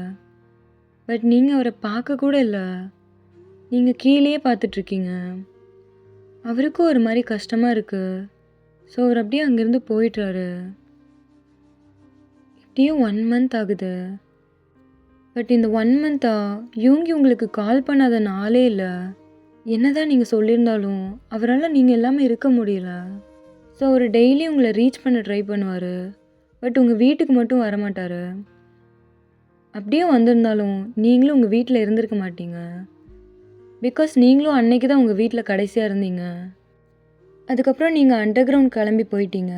பட் நீங்கள் அவரை பார்க்க கூட இல்லை, நீங்கள் கீழேயே பார்த்துட்ருக்கீங்க. அவருக்கும் ஒரு மாதிரி கஷ்டமாக இருக்குது. ஸோ அவர் அப்படியே அங்கேருந்து போயிட்டுறாரு. இப்படியே 1 மந்த் ஆகுது. பட் இந்த 1 மந்த்தாக யூங்கி உங்களுக்கு கால் பண்ணாத நாளே இல்லை. என்னதான் நீங்கள் சொல்லியிருந்தாலும் அவரால் நீங்கள் எல்லாமே இருக்க முடியல. ஸோ அவர் டெய்லி உங்களை ரீச் பண்ண ட்ரை பண்ணுவார். பட் உங்கள் வீட்டுக்கு மட்டும் வரமாட்டார். அப்படியே வந்திருந்தாலும் நீங்களும் உங்கள் வீட்டில் இருந்திருக்க மாட்டீங்க. பிகாஸ் நீங்களும் அன்னைக்கு தான் உங்கள் வீட்டில் கடைசியாக இருந்தீங்க. அதுக்கப்புறம் நீங்கள் அண்டர் கிரவுண்ட் கிளம்பி போயிட்டீங்க.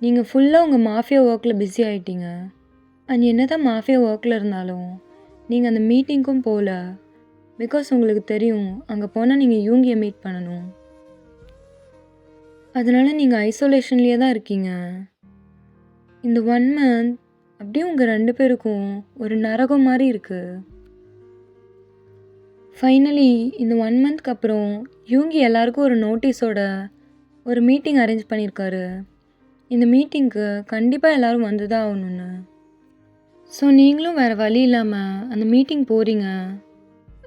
நீங்கள் ஃபுல்லாக உங்கள் மாஃபியா ஒர்க்கில் பிஸி ஆகிட்டீங்க. அண்ட் என்ன தான் மாஃபியா ஒர்க்கில் இருந்தாலும் நீங்கள் அந்த மீட்டிங்க்கும் போகல. பிகாஸ் உங்களுக்கு தெரியும் அங்கே போனால் நீங்கள் யூங்கியை மீட் பண்ணணும். அதனால் நீங்கள் ஐசோலேஷன்லேயே தான் இருக்கீங்க. இந்த 1 மந்த் அப்படியே உங்கள் 2 பேருக்கும் ஒரு நரகம் மாதிரி இருக்குது. ஃபைனலி இந்த 1 மந்த்க்கு அப்புறம் யூங்கி எல்லாருக்கும் ஒரு நோட்டீஸோட ஒரு மீட்டிங் அரேஞ்ச் பண்ணியிருக்காரு. இந்த மீட்டிங்க்கு கண்டிப்பாக எல்லோரும் வந்து தான் ஆகணுன்னு. ஸோ நீங்களும் வேறு வழி இல்லாமல் அந்த மீட்டிங் போகிறீங்க.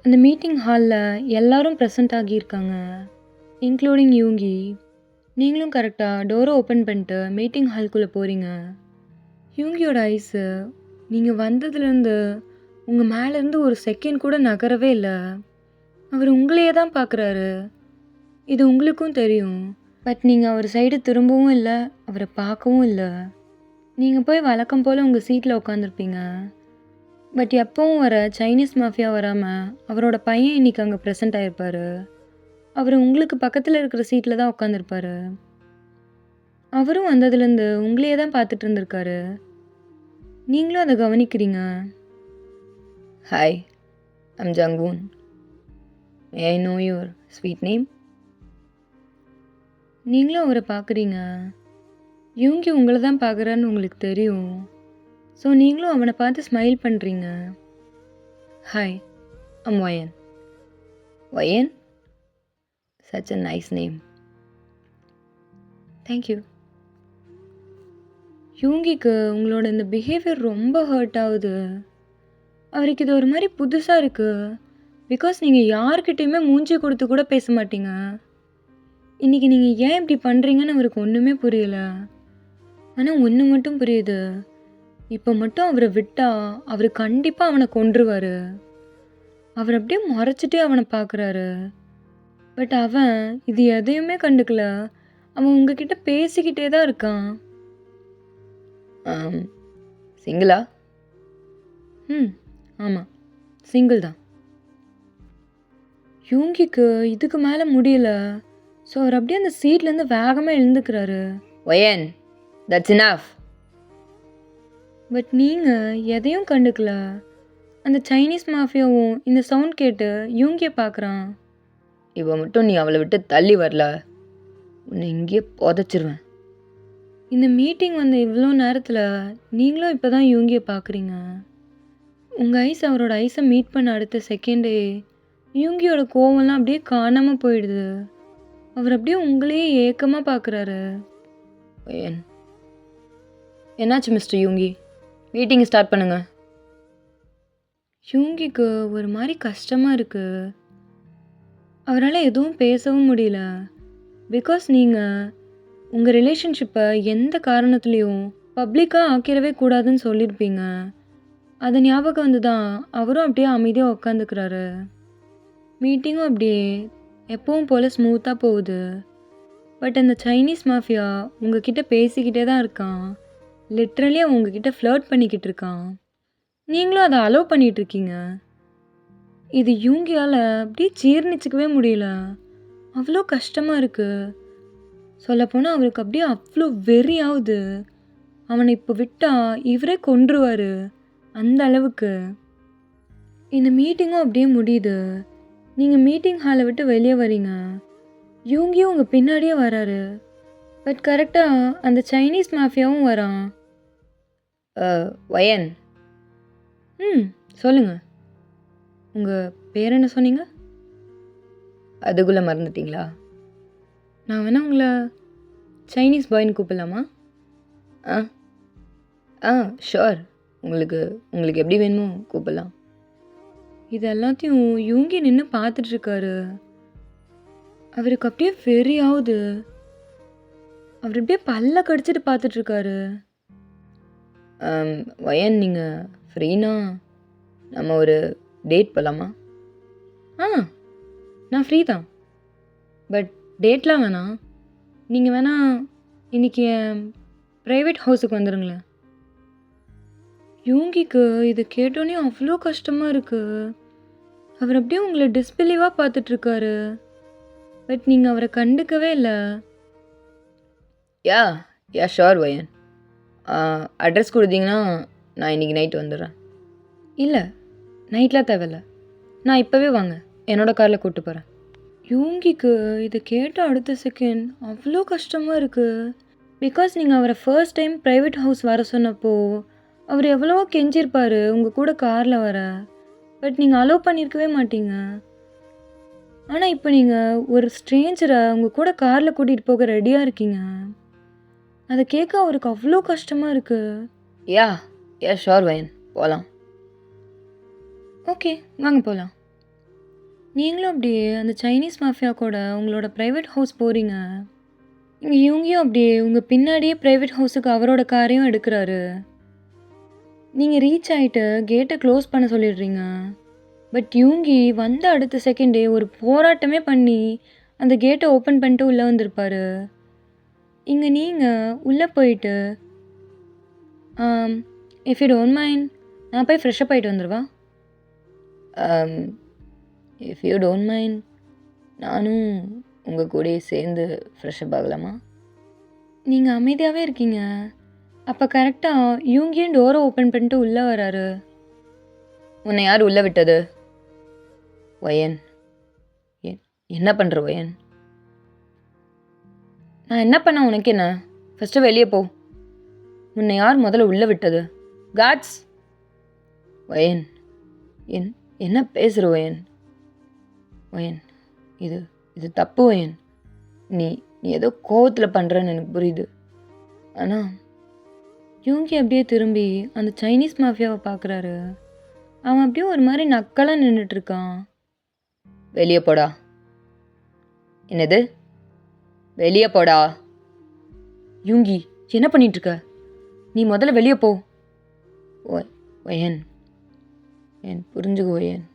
அந்த மீட்டிங் ஹாலில் எல்லோரும் ப்ரெசண்ட் ஆகியிருக்காங்க, இன்க்ளூடிங் யூங்கி. நீங்களும் கரெக்டாக டோரை ஓப்பன் பண்ணிட்டு மீட்டிங் ஹால்குள்ளே போகிறீங்க. யூங்கியோட ஐஸு நீங்கள் வந்ததுலேருந்து உங்கள் மேலேருந்து ஒரு செகண்ட் கூட நகரவே இல்லை. அவர் உங்களையே தான் பார்க்குறாரு. இது உங்களுக்கும் தெரியும். பட் நீங்கள் அவர் சைடு திரும்பவும் இல்லை, அவரை பார்க்கவும் இல்லை. நீங்கள் போய் வழக்கம் போல் உங்கள் சீட்டில் உட்காந்துருப்பீங்க. பட் எப்பவும் வர சைனீஸ் மாஃபியா வராமல் அவரோட பையன் இன்றைக்கி அங்கே ப்ரெசென்ட் ஆகிருப்பார். அவர் உங்களுக்கு பக்கத்தில் இருக்கிற சீட்டில் தான் உட்காந்துருப்பார். அவரும் வந்ததுலேருந்து உங்களையே தான் பார்த்துட்டு இருந்திருக்காரு. நீங்களும் அதை கவனிக்கிறீங்க. Hi, I'm Jungwon. May I know your sweet name? நீங்களும் அவரை பார்க்குறீங்க. யூங்கி உங்களை தான் பார்க்குறான்னு உங்களுக்கு தெரியும். ஸோ நீங்களும் அவனை பார்த்து ஸ்மைல் பண்ணுறீங்க. Hi, I'm Y N. Y N? Such a nice name. Thank you. யூங்கிக்கு உங்களோட இந்த பிஹேவியர் ரொம்ப ஹர்ட் ஆகுது. அவருக்கு இது ஒரு மாதிரி புதுசாக இருக்குது. பிகாஸ் நீங்கள் யார்கிட்டையுமே மூஞ்சி கொடுத்து கூட பேச மாட்டீங்க. இன்றைக்கி நீங்கள் ஏன் இப்படி பண்ணுறீங்கன்னு அவருக்கு ஒன்றுமே புரியல. ஆனால் ஒன்று மட்டும் புரியுது, இப்போ மட்டும் அவரை விட்டால் அவர் கண்டிப்பாக அவனை கொன்றுவார். அவர் அப்படியே மறைச்சிட்டே அவனை பார்க்குறாரு. பட் அவன் இது எதையுமே கண்டுக்கல. அவன் உங்ககிட்ட பேசிக்கிட்டே தான் இருக்கான். சிங்கிளா? ஆமாம், சிங்கிள் தான். யூங்கிக்கு இதுக்கு மேலே முடியல. ஸோ அவர் அப்படியே அந்த சீட்லேருந்து வேகமாக எழுந்துக்கிறாரு. வயன், தட்ஸ் இனஃப். பட் நீங்கள் எதையும் கண்டுக்கல. அந்த சைனீஸ் மாஃபியாவும் இந்த சவுண்ட் கேட்டு யூங்கியை பார்க்குறான். இப்போ மட்டும் நீ அவளை விட்டு தள்ளி வரல, உன்னை இங்கேயே புதைச்சிருவேன். இந்த மீட்டிங் வந்த இவ்வளோ நேரத்தில் நீங்களும் இப்போ தான் யூங்கியை பார்க்குறீங்க. உங்கள் ஐஸ் அவரோட ஐஸை மீட் பண்ண அடுத்த செகண்டே யூங்கியோட கோவம்லாம் அப்படியே காணாமல் போயிடுது. அவர் அப்படியே உங்களையே ஏக்கமாக பார்க்குறாரு. வயன், என்னாச்சு மிஸ்டர் யூங்கி? மீட்டிங் ஸ்டார்ட் பண்ணுங்க. யூங்கிக்கு ஒரு மாதிரி கஷ்டமாக இருக்குது. அவரால் எதுவும் பேசவும் முடியல. பிகாஸ் நீங்கள் உங்கள் ரிலேஷன்ஷிப்பை எந்த காரணத்துலேயும் பப்ளிக்காக ஆக்கிடவே கூடாதுன்னு சொல்லியிருப்பீங்க. அது ஞாபகம் வந்து தான் அவரும் அப்படியே அமைதியாக உட்காந்துக்கிறாரு. மீட்டிங்கும் அப்படியே எப்பவும் போல் ஸ்மூத்தாக போகுது. பட் அந்த சைனீஸ் மாஃபியா உங்ககிட்ட பேசிக்கிட்டே தான் இருக்கான். லிட்ரலி அவன் உங்ககிட்ட ஃப்ளர்ட் பண்ணிக்கிட்டு இருக்கான். நீங்களும் அதை அலோவ் பண்ணிகிட்ருக்கீங்க. இது யூங்கியால் அப்படியே ஜீர்ணிச்சிக்கவே முடியல. அவ்வளோ கஷ்டமாக இருக்குது. சொல்லப்போனால் அவருக்கு அப்படியே அவ்வளோ வெறி ஆகுது. அவனை இப்போ விட்டால் இவரே கொன்றுவார் அந்த அளவுக்கு. இந்த மீட்டிங்கும் அப்படியே முடியுது. நீங்கள் மீட்டிங் ஹாலை விட்டு வெளியே வரீங்க. யூங்கியும் உங்கள் பின்னாடியே வராரு. பட் கரெக்டாக அந்த சைனீஸ் மாஃபியாவும் வரான். வயன், சொல்லுங்கள். உங்கள் பேர் என்ன சொன்னீங்க? அதுக்குள்ளே மறந்துட்டீங்களா? நான் வேணா உங்களை சைனீஸ் பாய்னு கூப்பிடலாமா? ஆ ஆ ஷோர். உங்களுக்கு உங்களுக்கு எப்படி வேணுமோ கூப்பிடலாம். இது எல்லாத்தையும் யூங்கி நின்று பார்த்துட்ருக்காரு. அவருக்கு அப்படியே வெறி ஆகுது. அவர் அப்படியே பல்ல கடிச்சிட்டு பார்த்துட்ருக்காரு. வயன், நீங்கள் ஃப்ரீனா நம்ம ஒரு டேட் போகலாமா? நான் ஃப்ரீ தான். பட் டேட்லாம் வேணாம். நீங்கள் வேணா இன்றைக்கி என் ப்ரைவேட் ஹவுஸுக்கு வந்துடுங்களேன். யூங்கிக்கு இது கேட்டோன்னே அவ்வளோ கஷ்டமாக இருக்குது. அவர் அப்படியே உங்களை டிஸ்பிலீவாக பார்த்துட்ருக்காரு. பட் நீங்கள் அவரை கண்டுக்கவே இல்லை. யா யா ஷோர் வயன். அட்ரஸ் கொடுத்தீங்கன்னா நான் இன்றைக்கி நைட் வந்துடுறேன். இல்லை, நைட்லாம் தேவையில்ல. நான் இப்போவே வாங்க, என்னோடய காரில் கூப்பிட்டு போகிறேன். யூங்கிக்கு இதை கேட்ட அடுத்த செகண்ட் அவ்வளோ கஷ்டமாக இருக்குது. பிகாஸ் நீங்கள் அவரை ஃபர்ஸ்ட் டைம் ப்ரைவேட் ஹவுஸ் வர சொன்னப்போ அவர் எவ்வளவோ கெஞ்சிருப்பார் உங்கள் கூட காரில் வர. பட் நீங்கள் அலோவ் பண்ணியிருக்கவே மாட்டீங்க. ஆனால் இப்போ நீங்கள் ஒரு ஸ்ட்ரேஞ்சரை உங்கள் கூட காரில் கூட்டிகிட்டு போக ரெடியாக இருக்கீங்க. அதை கேட்க அவருக்கு அவ்வளோ கஷ்டமாக இருக்குது. யா யா ஷோர் வயன், போகலாம். ஓகே, வாங்க போகலாம். நீங்களும் அப்படியே அந்த சைனீஸ் மாஃபியா கூட உங்களோட ப்ரைவேட் ஹவுஸ் போகிறீங்க. இங்கே யூங்கியும் அப்படியே உங்கள் பின்னாடியே ப்ரைவேட் ஹவுஸுக்கு அவரோட காரையும் எடுக்கிறாரு. நீங்கள் ரீச் ஆகிட்டு கேட்டை க்ளோஸ் பண்ண சொல்லிடுறீங்க. பட் யூங்கி வந்த அடுத்த செகண்டே ஒரு போராட்டமே பண்ணி அந்த கேட்டை ஓப்பன் பண்ணிட்டு உள்ளே வந்திருப்பார். இங்கே நீங்கள் உள்ளே போயிட்டு இஃப் யூ டோன்ட் மைண்ட் நான் போய் ஃப்ரெஷ்ஷப் ஆகிட்டு வந்துடுவா. இஃப் யூ டோன்ட் மைண்ட் நானும் உங்கள் கூடயே சேர்ந்து ஃப்ரெஷ்ஷப் ஆகலாமா? நீங்கள் அமைதியாகவே இருக்கீங்க. அப்போ கரெக்டாக யூங்கியும் டோரை ஓப்பன் பண்ணிட்டு உள்ளே வராரு. உன்னை யார் உள்ளே விட்டது? வயன், என்ன பண்ணுற வயன்? நான் என்ன பண்ண உனக்கு என்ன? ஃபஸ்ட்டு வெளியே போ. உன்னை யார் முதல்ல உள்ளே விட்டது? காட்ஸ். வயன், என்ன பேசுகிற வயன்? வயன், இது இது தப்பு வயன். நீ நீ ஏதோ கோவத்தில் பண்ணுறன்னு எனக்கு புரியுது. ஆனால் யூங்கி அப்படியே திரும்பி அந்த சைனீஸ் மாஃபியாவை பார்க்குறாரு. அவன் அப்படியே ஒரு மாதிரி நக்கலாக நின்றுட்டுருக்கான். வெளியே போடா. என்னது? வெளியே போடா. யூங்கி, என்ன பண்ணிகிட்ருக்க? நீ முதல்ல வெளியே போ. வயன், புரிஞ்சுக்கோ வயன்.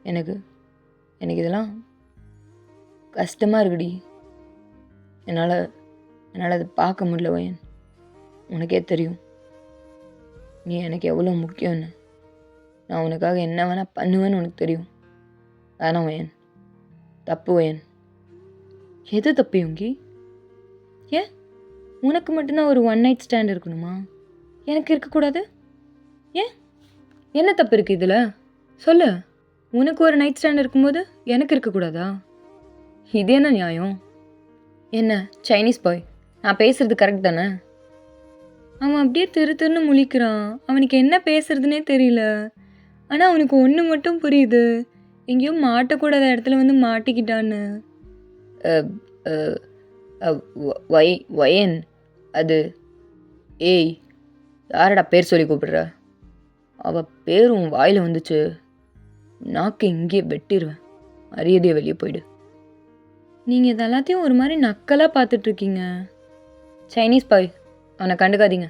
எனக்கு இதெல்லாம் கஷ்டமாக இருக்குடி. என்னால் அதை பார்க்க முடியல வயன். உனக்கே தெரியும் நீ எனக்கு எவ்வளோ முக்கியம்னு. நான் உனக்காக என்ன வேணால் பண்ணுவேன்னு உனக்கு தெரியும். வேணாம் வயன், தப்பு வயன். எது தப்பு யூங்கி? ஏன் உனக்கு மட்டும்தான் ஒரு ஒன் நைட் ஸ்டாண்ட் இருக்கணுமா? எனக்கு இருக்கக்கூடாது? ஏன்? என்ன தப்பு இருக்குது இதில்? சொல்லு. உனக்கு ஒரு நைட் ஸ்டாண்ட் இருக்கும்போது எனக்கு இருக்கக்கூடாதா? இது என்ன நியாயம்? என்ன சைனீஸ் பாய், நான் பேசுறது கரெக்ட் தானே? அவன் அப்படியே திரு திருன்னு முழிக்கிறான். அவனுக்கு என்ன பேசுறதுனே தெரியல. ஆனால் அவனுக்கு ஒன்று மட்டும் புரியுது, எங்கேயோ மாட்டக்கூடாத இடத்துல வந்து மாட்டிக்கிட்டான்னு. வயன் அது ஏய், யாரடா பேர் சொல்லி கூப்பிடுற? அவள் பேர் உன் வாயில் வந்துச்சு, நாக்கு இங்கேயே வெட்டிடுவேன். மரியாதையை வெளியே போயிடு. நீங்கள் இது எல்லாத்தையும் ஒரு மாதிரி நக்கலாக பார்த்துட்ருக்கீங்க. சைனீஸ் பாய், அவனை கண்டுக்காதீங்க.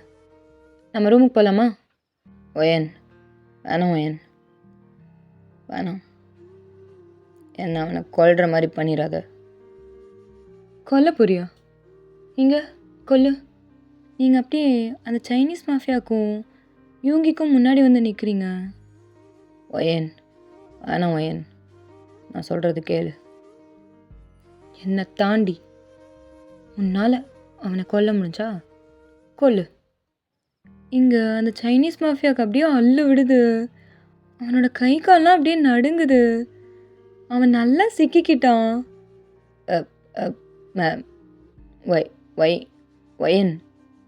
நம்ம ரூமுக்கு போகலாமா? ஒயன் வேணாம், ஒயன் வேணாம். என்ன அவனை கொல்ற மாதிரி பண்ணிடாத. கொல்ல புரியா? இங்கே கொல்லு. நீங்கள் அப்படியே அந்த சைனீஸ் மாஃபியாவுக்கும் யூங்கிக்கும் முன்னாடி வந்து நிற்கிறீங்க. ஒயன் வேணாம், ஒயன் நான் சொல்கிறது கேளு. என்னை தாண்டி உன்னால் அவனை கொல்ல முடிஞ்சா கொல்லு. இங்கே அந்த சைனீஸ் மாஃபியாவுக்கு அப்படியே அள்ளு விடுது. அவனோட கை கால்லாம் அப்படியே நடுங்குது. அவன் நல்லா சிக்கிக்கிட்டான். ஒயன்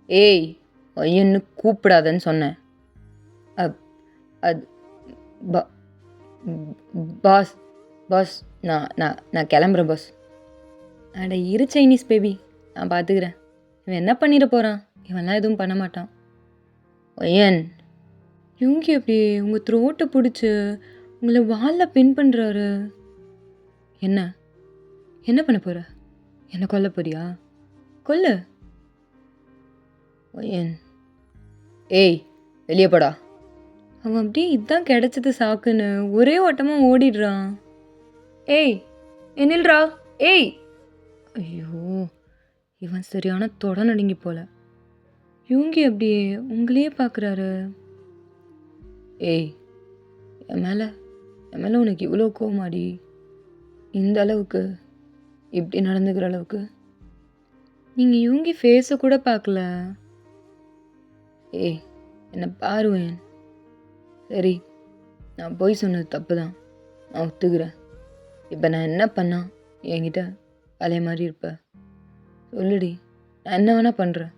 ஏய், ஒயன்னு கூப்பிடாதன்னு சொன்னேன். அது பாஸ் பாஸ் நான் நான் நான் கிளம்புறேன் பாஸ். அட இரு சைனீஸ் பேபி, நான் பார்த்துக்கிறேன். இவன் என்ன பண்ணிட போகிறான்? இவன்லாம் எதுவும் பண்ண மாட்டான். ஒயன் யூங்கி எப்படி உங்கள் த்ரோட்டை பிடிச்சி உங்களை வாலில் பின் பண்ணுறாரு. என்ன என்ன பண்ண போகிற? என்ன கொல்ல போறியா? கொல்லு. ஒயன் ஏய், வெளியே போடா. அவன் அப்படியே இதுதான் கிடைச்சது சாக்குன்னு ஒரே ஓட்டமாக ஓடிடுறான். ஏய் என்னில்ரா, ஏய். ஐயோ, இவன் சரியான தொட நடுங்கி போல. யூங்கி அப்படியே உங்களையே பார்க்குறாரு. ஏய், என் மேலே உனக்கு இவ்வளோ கோவமாடி? இந்த அளவுக்கு, இப்படி நடந்துக்கிற அளவுக்கு? நீங்கள் யூங்கி ஃபேஸை கூட பார்க்கல. ஏய், என்னை பாருவேன். சரி, நான் போய் சொன்னது தப்பு தான், நான் ஒத்துக்கிறேன். இப்போ நான் என்ன பண்ணா என்கிட்ட பழைய மாதிரி இருப்ப? சொல்லுடி, நான் என்ன வேணா பண்ணுறேன்.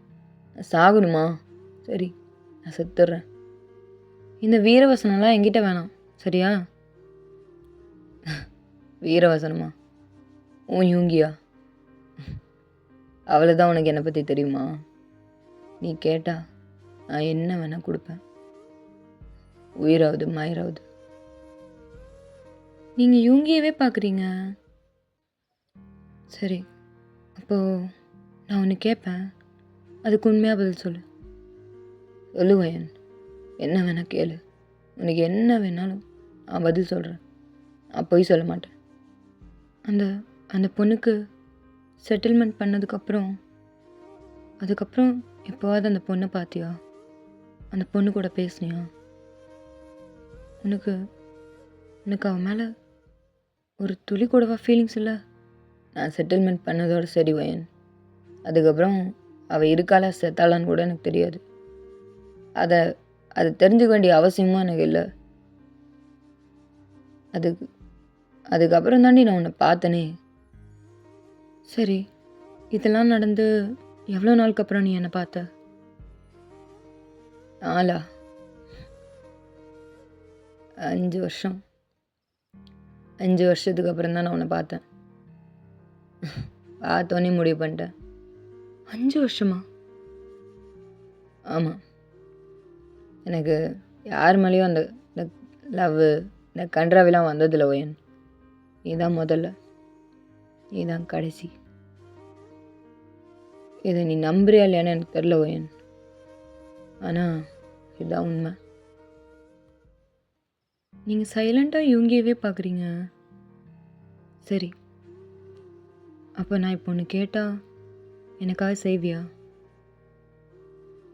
நான் சாகணுமா? சரி, நான் செத்துடுறேன். இந்த வீரவசனம்லாம் என்கிட்ட வேணாம், சரியா? வீரவசனமா? உன் யூங்கியா? அவ்வளோதான் உனக்கு என்னை பற்றி தெரியுமா? நீ கேட்டா நான் என்ன வேணால் கொடுப்பேன், உயிராவது மயிராவது. நீங்கள் யூங்கியவே பார்க்குறீங்க. சரி, அப்போது நான் ஒன்று கேட்பேன், அதுக்கு உண்மையாக பதில் சொல்லு. சொல்லுவேன், என்ன வேணால் கேளு. உனக்கு என்ன வேணாலும் நான் பதில் சொல்கிறேன், நான் பொய் சொல்ல மாட்டேன். அந்த அந்த பொண்ணுக்கு செட்டில்மெண்ட் பண்ணதுக்கப்புறம் அதுக்கப்புறம் எப்போவாவது அந்த பொண்ணை பார்த்தியா? அந்த பொண்ணு கூட பேசுனியா? உனக்கு உனக்கு அவன் மேலே ஒரு துளி கூடவா ஃபீலிங்ஸ் இல்லை? நான் செட்டில்மெண்ட் பண்ணதோடு சரி வயன். அதுக்கப்புறம் அவள் இருக்காளா செத்தாளான்னு கூட எனக்கு தெரியாது. அதை தெரிஞ்சுக்க வேண்டிய அவசியமும் எனக்கு இல்லை. அதுக்கப்புறம் தாண்டி நான் உன்னை பார்த்தனே. சரி, இதெல்லாம் நடந்து எவ்வளோ நாளுக்கு அப்புறம் நீ என்னை பார்த்த? நாளா? 5 வருஷம். 5 வருஷத்துக்கு அப்புறம் தான் நான் உன்னை பார்த்தேன். பார்த்தோன்னே முடிவு பண்ணிட்டேன். 5 வருஷமா? ஆமாம். எனக்கு யார் மேலேயும் அந்த லவ், இந்த கன்றாவிலாம் வந்ததில்லை ஒயன். நீ தான் முதல்ல, நீ தான் கடைசி. இதை நீ நம்புறியா இல்லையான்னு எனக்கு தெரில ஒயன், ஆனால் இதுதான் உண்மை. நீங்கள் சைலண்ட்டாக யூங்கியவே பார்க்குறீங்க. சரி, அப்போ நான் இப்போ ஒன்று கேட்டால் எனக்காக செய்வியா?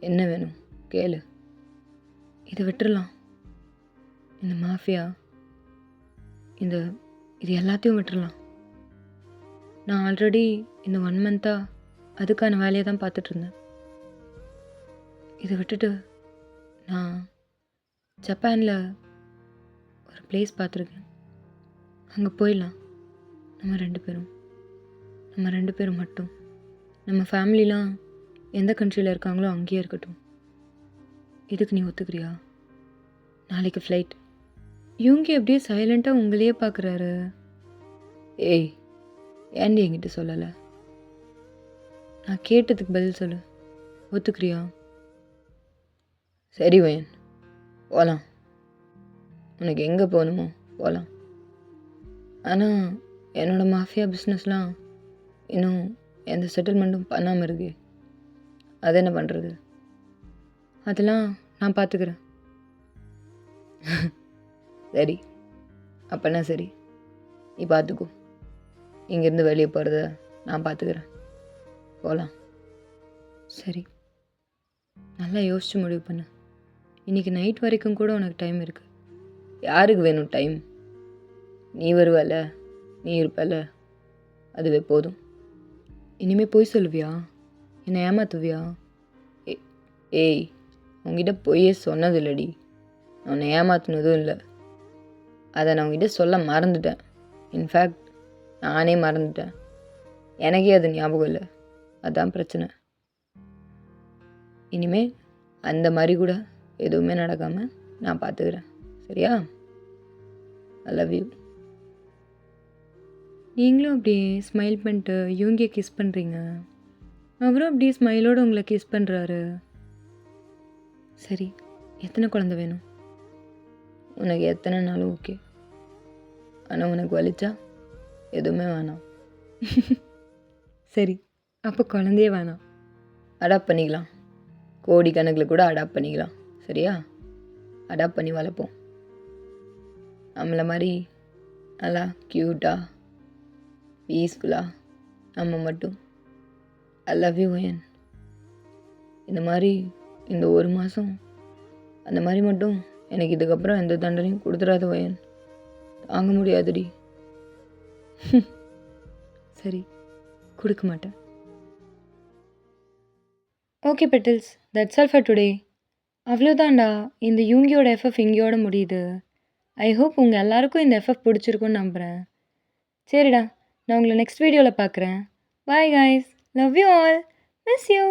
என்ன வேணும் கேளு. இதை விட்டுறலாம், இந்த மாஃபியா, இது எல்லாத்தையும் விட்டுறலாம். நான் ஆல்ரெடி இந்த 1 மந்த்தாக அதுக்கான வேலையை தான் பார்த்துட்ருந்தேன். இதை விட்டுட்டு நான் ஜப்பானில் ஒரு பிளேஸ் பார்த்துருக்கேன். அங்கே போயிடலாம். நம்ம 2 பேரும் மட்டும். நம்ம ஃபேமிலிலாம் எந்த கண்ட்ரியில் இருக்காங்களோ அங்கேயே இருக்கட்டும். இதுக்கு நீ ஒத்துக்கிறியா? நாளைக்கு ஃப்ளைட். இவங்க அப்படியே சைலண்ட்டாக உங்களையே பார்க்குறாரு. ஏய், ஏன்டி என்கிட்ட சொல்லலை? நான் கேட்டதுக்கு பதில் சொல்லு. ஒத்துக்கிறியா? சரி வயன், போகலாம். உனக்கு எங்கே போகணுமோ போகலாம். ஆனால் என்னோடய மாஃபியா பிஸ்னஸ்லாம் இன்னும் எந்த செட்டில்மெண்ட்டும் பண்ணாமல் இருக்கு. அது என்ன பண்ணுறது? அதெல்லாம் நான் பார்த்துக்கிறேன். சரி, அப்போனா சரி, நீ பார்த்துக்கோ. இங்கேருந்து வெளியே போகிறத நான் பார்த்துக்கிறேன். போகலாம். சரி, நல்லா யோசிச்சு முடிவு பண்ணு. இன்றைக்கி நைட் வரைக்கும் கூட உனக்கு டைம் இருக்குது. யாருக்கு வேணும் டைம்? நீ வருவல, நீ இருப்பல, அதுவே போதும். இனிமேல் போய் சொல்லுவியா? என்னை ஏமாத்துவியா? ஏய், உங்ககிட்ட பொய்யே சொன்னதில்லடி. நான் உன்னை ஏமாத்தினதும் இல்லை. அதை நான் உங்ககிட்ட சொல்ல மறந்துட்டேன். இன்ஃபேக்ட் நானே மறந்துட்டேன். எனக்கே அது ஞாபகம் இல்லை. அதான் பிரச்சனை. இனிமே அந்த மாதிரி கூட எதுவுமே நடக்காமல் நான் பார்த்துக்கிறேன். சரியா? ஐ லவ் யூ. நீங்களும் அப்படியே ஸ்மைல் பண்ணிட்டு இவங்க கிஸ் பண்ணுறீங்க. அவரும் அப்படியே ஸ்மைலோடு உங்களை கிஸ் பண்ணுறாரு. சரி, எத்தனை குழந்தை வேணும்? உனக்கு எத்தனை நாளும் ஓகே. ஆனால் உனக்கு வலிச்சா எதுவுமே வேணாம். சரி, அப்போ குழந்தையே வேணாம். அடாப்ட் பண்ணிக்கலாம். கோடி கணக்கில் கூட அடாப்ட் பண்ணிக்கலாம். சரியா? அடாப்ட் பண்ணி வளர்ப்போம். நம்மளை மாதிரி நல்லா க்யூட்டாக பீஸ்ஃபுல்லாக நம்ம மட்டும். I love you Y N. இந்த மாதிரி இந்த 1 மாதம் அந்த மாதிரி மட்டும் எனக்கு இதுக்கப்புறம் எந்த தண்டனையும் கொடுத்துடாத வயன். தாங்க முடியாதுடி. சரி, கொடுக்க மாட்டேன். Okay petals, that's all for today. அவ்வளோதான்டா, இந்த யூங்கியோட எஃப்எஃப் இங்கேயோட முடியுது. ஐ ஹோப் உங்கள் எல்லாருக்கும் இந்த எஃப்எஃப் பிடிச்சிருக்குன்னு நம்புகிறேன். சரிடா, நான் உங்களை நெக்ஸ்ட் வீடியோவில் பார்க்குறேன். Bye guys, love you all, miss you.